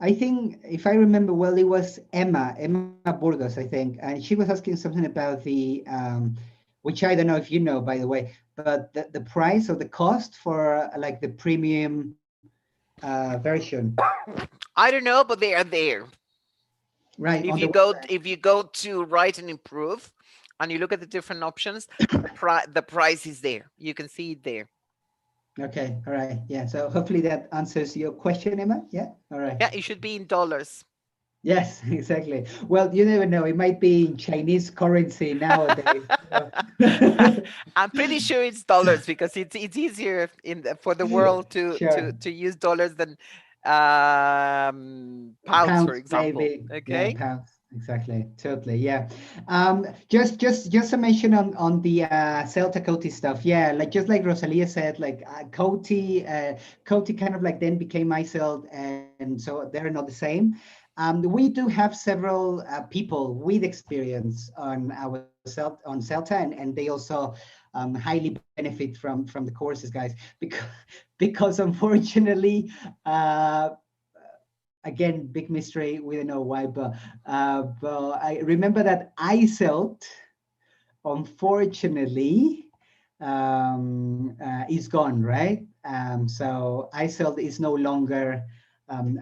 I think, if I remember well, it was Emma Burgos, I think, and she was asking something about the which I don't know if you know, by the way, but the price or the cost for like the premium version. I don't know, but they are there. Right. If you go to write and improve, and you look at the different options, the price is there. You can see it there. Okay. All right. Yeah. So hopefully that answers your question, Emma. Yeah. All right. Yeah, it should be in dollars. Yes, exactly. Well, you never know. It might be in Chinese currency nowadays. I'm pretty sure it's dollars, because it's easier for the world to use dollars than pounds, for example. Maybe. Okay. Yeah, pounds. Exactly. Totally. Yeah. Just a mention on the Celta COTI stuff. Yeah, like just like Rosalia said, like COTI kind of like then became ICELT, and so they're not the same. We do have several people with experience on our Celta, and they also highly benefit from the courses, guys, because unfortunately, again, big mystery, we don't know why, but I remember that ICELT, unfortunately, is gone, right? So ICELT is no longer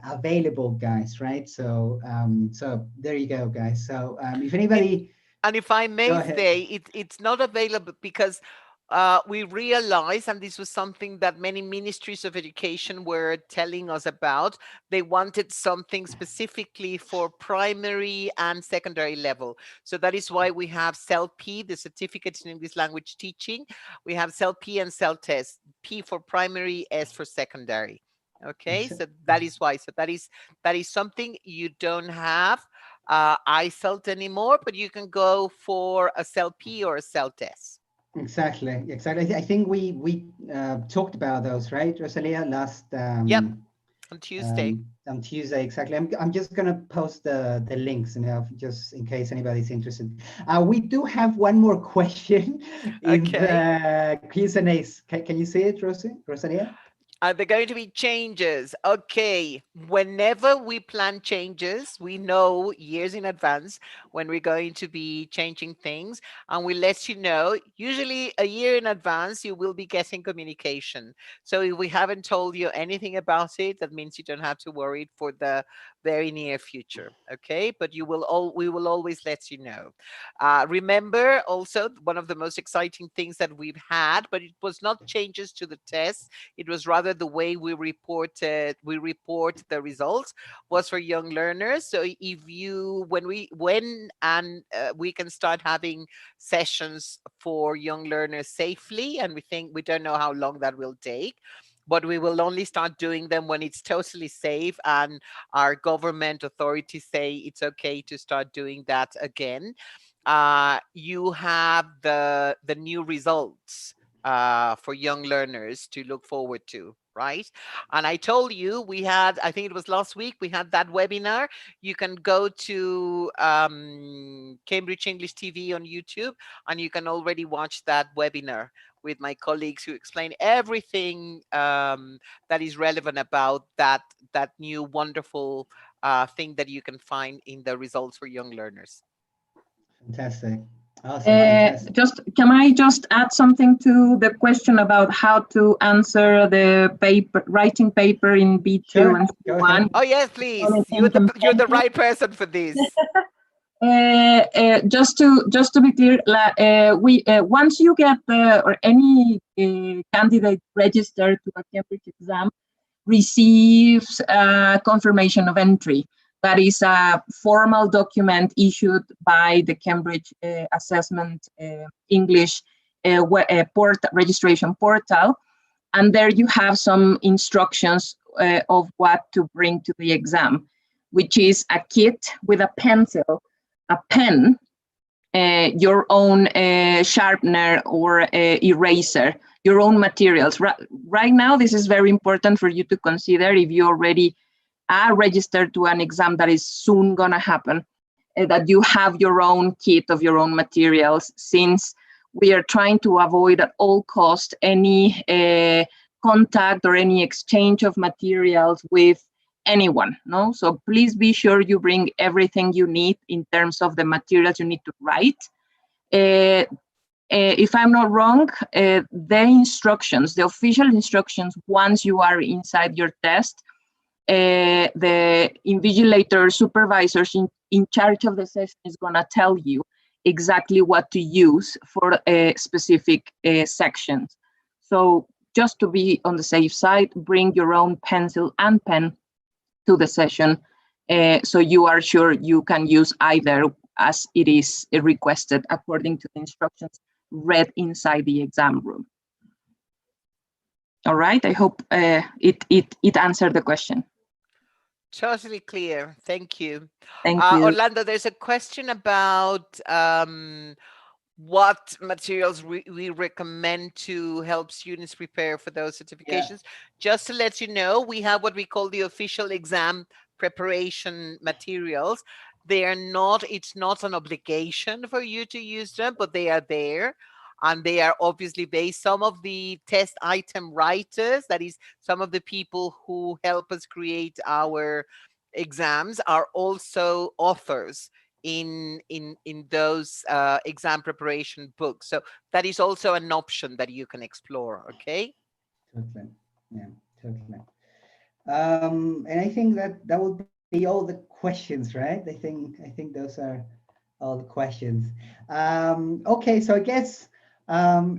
available, guys, right? So so there you go, guys. So if anybody, and if I may say, it's not available because we realized, and this was something that many ministries of education were telling us about, they wanted something specifically for primary and secondary level. So that is why we have CELP, the Certificate in English Language Teaching. We have CELP and CELTES, P for primary, S for secondary. Okay, so that is why. So that is something you don't have ICELT anymore, but you can go for a CELP or a CELTES. Exactly. I think we talked about those, right, Rosalia, last Yep, on Tuesday. on Tuesday. Exactly. I'm just gonna post the links, just in case anybody's interested. We do have one more question in the Q&As. Can you see it, Rosalia? Are there going to be changes? Okay, whenever we plan changes, we know years in advance when we're going to be changing things, and we let you know. Usually a year in advance, you will be getting communication. So if we haven't told you anything about it, that means you don't have to worry for the very near future. Okay, but we will always let you know. Remember also, one of the most exciting things that we've had, but it was not changes to the test, it was rather the way we report the results, was for young learners. So if you we can start having sessions for young learners safely, and we don't know how long that will take, but we will only start doing them when it's totally safe and our government authorities say it's okay to start doing that again. You have the new results for young learners to look forward to, right? And I told you I think it was last week, we had that webinar. You can go to Cambridge English TV on YouTube, and you can already watch that webinar with my colleagues who explain everything that is relevant about that new wonderful thing that you can find in the results for young learners. Fantastic. Awesome. Fantastic. Can I just add something to the question about how to answer the writing paper in B2 Sure. and C1? Oh yes, please. You're the right person for this. Just to be clear, once you get or any candidate registered to a Cambridge exam receives a confirmation of entry. That is a formal document issued by the Cambridge Assessment English registration portal. And there you have some instructions of what to bring to the exam, which is a kit with a pencil, a pen, your own sharpener or eraser, your own materials. Right now, this is very important for you to consider if you already are registered to an exam that is soon going to happen, that you have your own kit of your own materials, since we are trying to avoid at all cost any contact or any exchange of materials with anyone. No, so please be sure you bring everything you need in terms of the materials you need to write. If I'm not wrong, the instructions, the official instructions, once you are inside your test, the invigilator supervisors in charge of the session is going to tell you exactly what to use for specific sections. So just to be on the safe side, bring your own pencil and pen to the session, so you are sure you can use either as it is requested according to the instructions read inside the exam room. All right, I hope it answered the question. Totally clear. Thank you. Thank you. Orlando, there's a question about what materials we recommend to help students prepare for those certifications. Yeah. Just to let you know, we have what we call the official exam preparation materials. They are not, it's not an obligation for you to use them, but they are there. And they are obviously based, some of the test item writers, that is some of the people who help us create our exams, are also authors in those exam preparation books. So that is also an option that you can explore. Okay. Totally. Yeah, totally. And I think that would be all the questions, right? I think those are all the questions. Okay, so I guess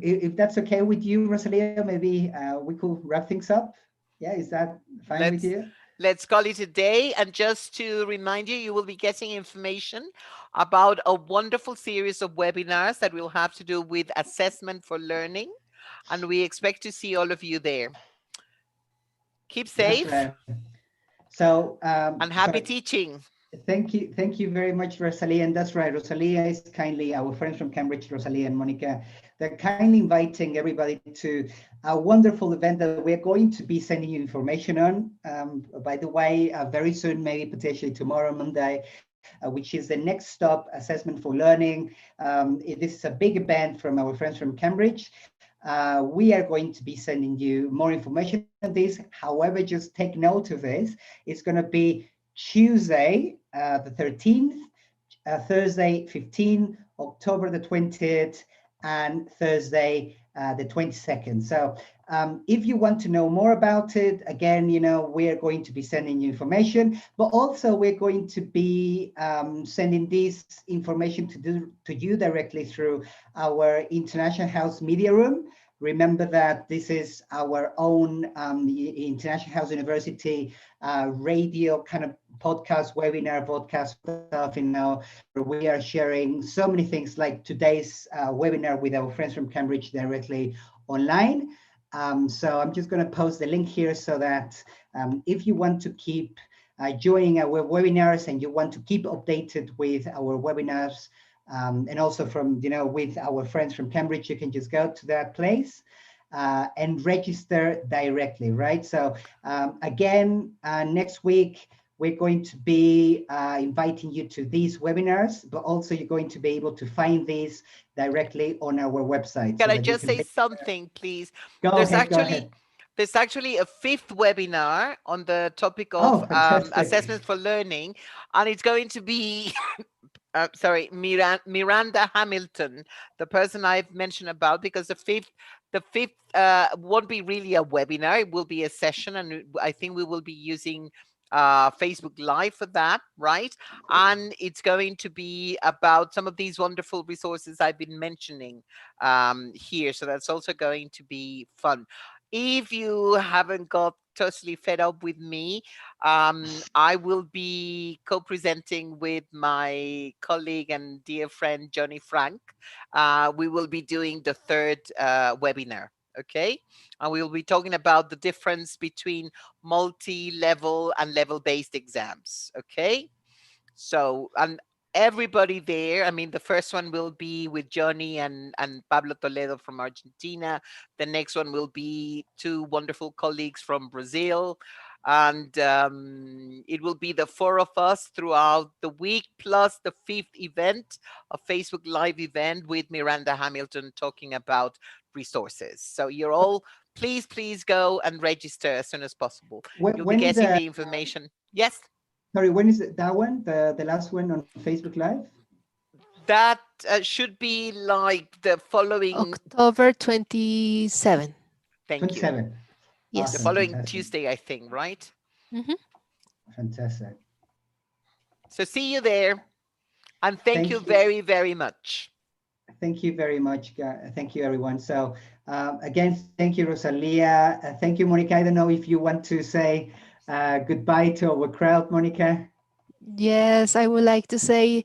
if that's okay with you, Rosalia, maybe we could wrap things up. Yeah, is that fine with you? Let's call it a day. And just to remind you, you will be getting information about a wonderful series of webinars that will have to do with assessment for learning. And we expect to see all of you there. Keep safe. Right. So and happy teaching. Thank you very much, Rosalia. And that's right, Rosalia is kindly, our friends from Cambridge, Rosalia and Monica, they're kindly inviting everybody to a wonderful event that we're going to be sending you information on. By the way, very soon, maybe potentially tomorrow, Monday, which is the Next Stop Assessment for Learning. This is a big event from our friends from Cambridge. We are going to be sending you more information on this. However, just take note of this. It's going to be Tuesday, the 13th, Thursday, 15th, October the 20th, and Thursday, the 22nd. So if you want to know more about it, again, we're going to be sending you information, but also we're going to be sending this information to you directly through our International House Media Room. Remember that this is our own International House University radio kind of podcast, webinar, podcast stuff, where we are sharing so many things like today's webinar with our friends from Cambridge directly online. So I'm just going to post the link here so that if you want to keep joining our webinars and you want to keep updated with our webinars, and also from, with our friends from Cambridge, you can just go to that place and register directly, right? So again, next week, we're going to be inviting you to these webinars, but also you're going to be able to find these directly on our website. Can I just say something, please? Go ahead. There's actually a 5th webinar on the topic of assessments for learning, and it's going to be Miranda Hamilton, the person I've mentioned about, because the fifth won't be really a webinar, it will be a session, and I think we will be using Facebook Live for that, right? And it's going to be about some of these wonderful resources I've been mentioning here. So that's also going to be fun. If you haven't got totally fed up with me, I will be co-presenting with my colleague and dear friend, Johnny Frank. We will be doing the 3rd webinar. Okay, and we will be talking about the difference between multi-level and level-based exams. Okay, so and everybody there, I mean, the first one will be with Johnny and Pablo Toledo from Argentina. The next one will be 2 wonderful colleagues from Brazil, and it will be the 4 of us throughout the week, plus the 5th event, a Facebook Live event with Miranda Hamilton talking about resources. So you're all, please go and register as soon as possible. You'll be getting the information. Yes? Sorry, when is it, that one, the last one on Facebook Live? That should be like the following... October 27. Thank 27. you. Yes. The following fantastic. Tuesday, I think, right? Mm-hmm. Fantastic. So see you there. And thank you very, very much. Thank you very much. Thank you, everyone. So again, thank you, Rosalia. Thank you, Monica. I don't know if you want to say goodbye to our crowd, Monica. Yes, I would like to say,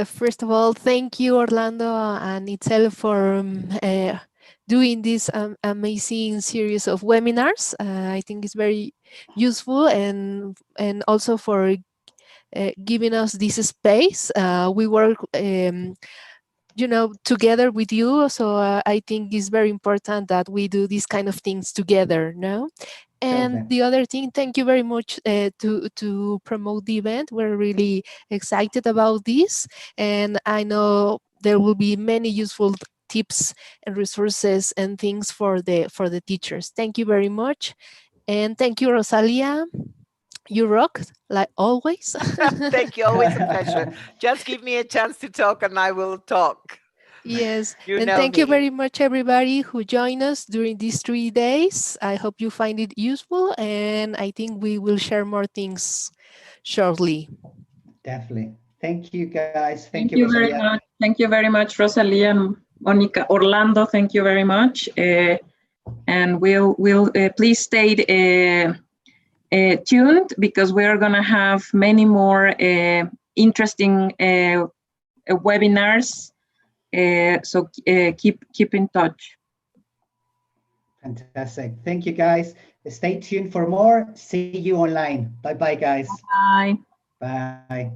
first of all, thank you, Orlando and Itzel, for doing this amazing series of webinars. I think it's very useful, and also for giving us this space. We work together with you, so I think it's very important that we do these kind of things together, no? And the other thing, thank you very much to promote the event. We're really excited about this, and I know there will be many useful tips and resources and things for the teachers. Thank you very much, and thank you, Rosalia. You rock, like always. Thank you, always a pleasure. Just give me a chance to talk and I will talk. Yes, and thank you very much, everybody who joined us during these 3 days. I hope you find it useful, and I think we will share more things shortly. Definitely. Thank you, guys. Thank you very much. Thank you very much, Rosalia and Monica. Orlando, thank you very much. And we'll please stay tuned, because we are going to have many more interesting webinars. So keep in touch. Fantastic. Thank you, guys. Stay tuned for more. See you online. Bye-bye, guys. Bye. Bye.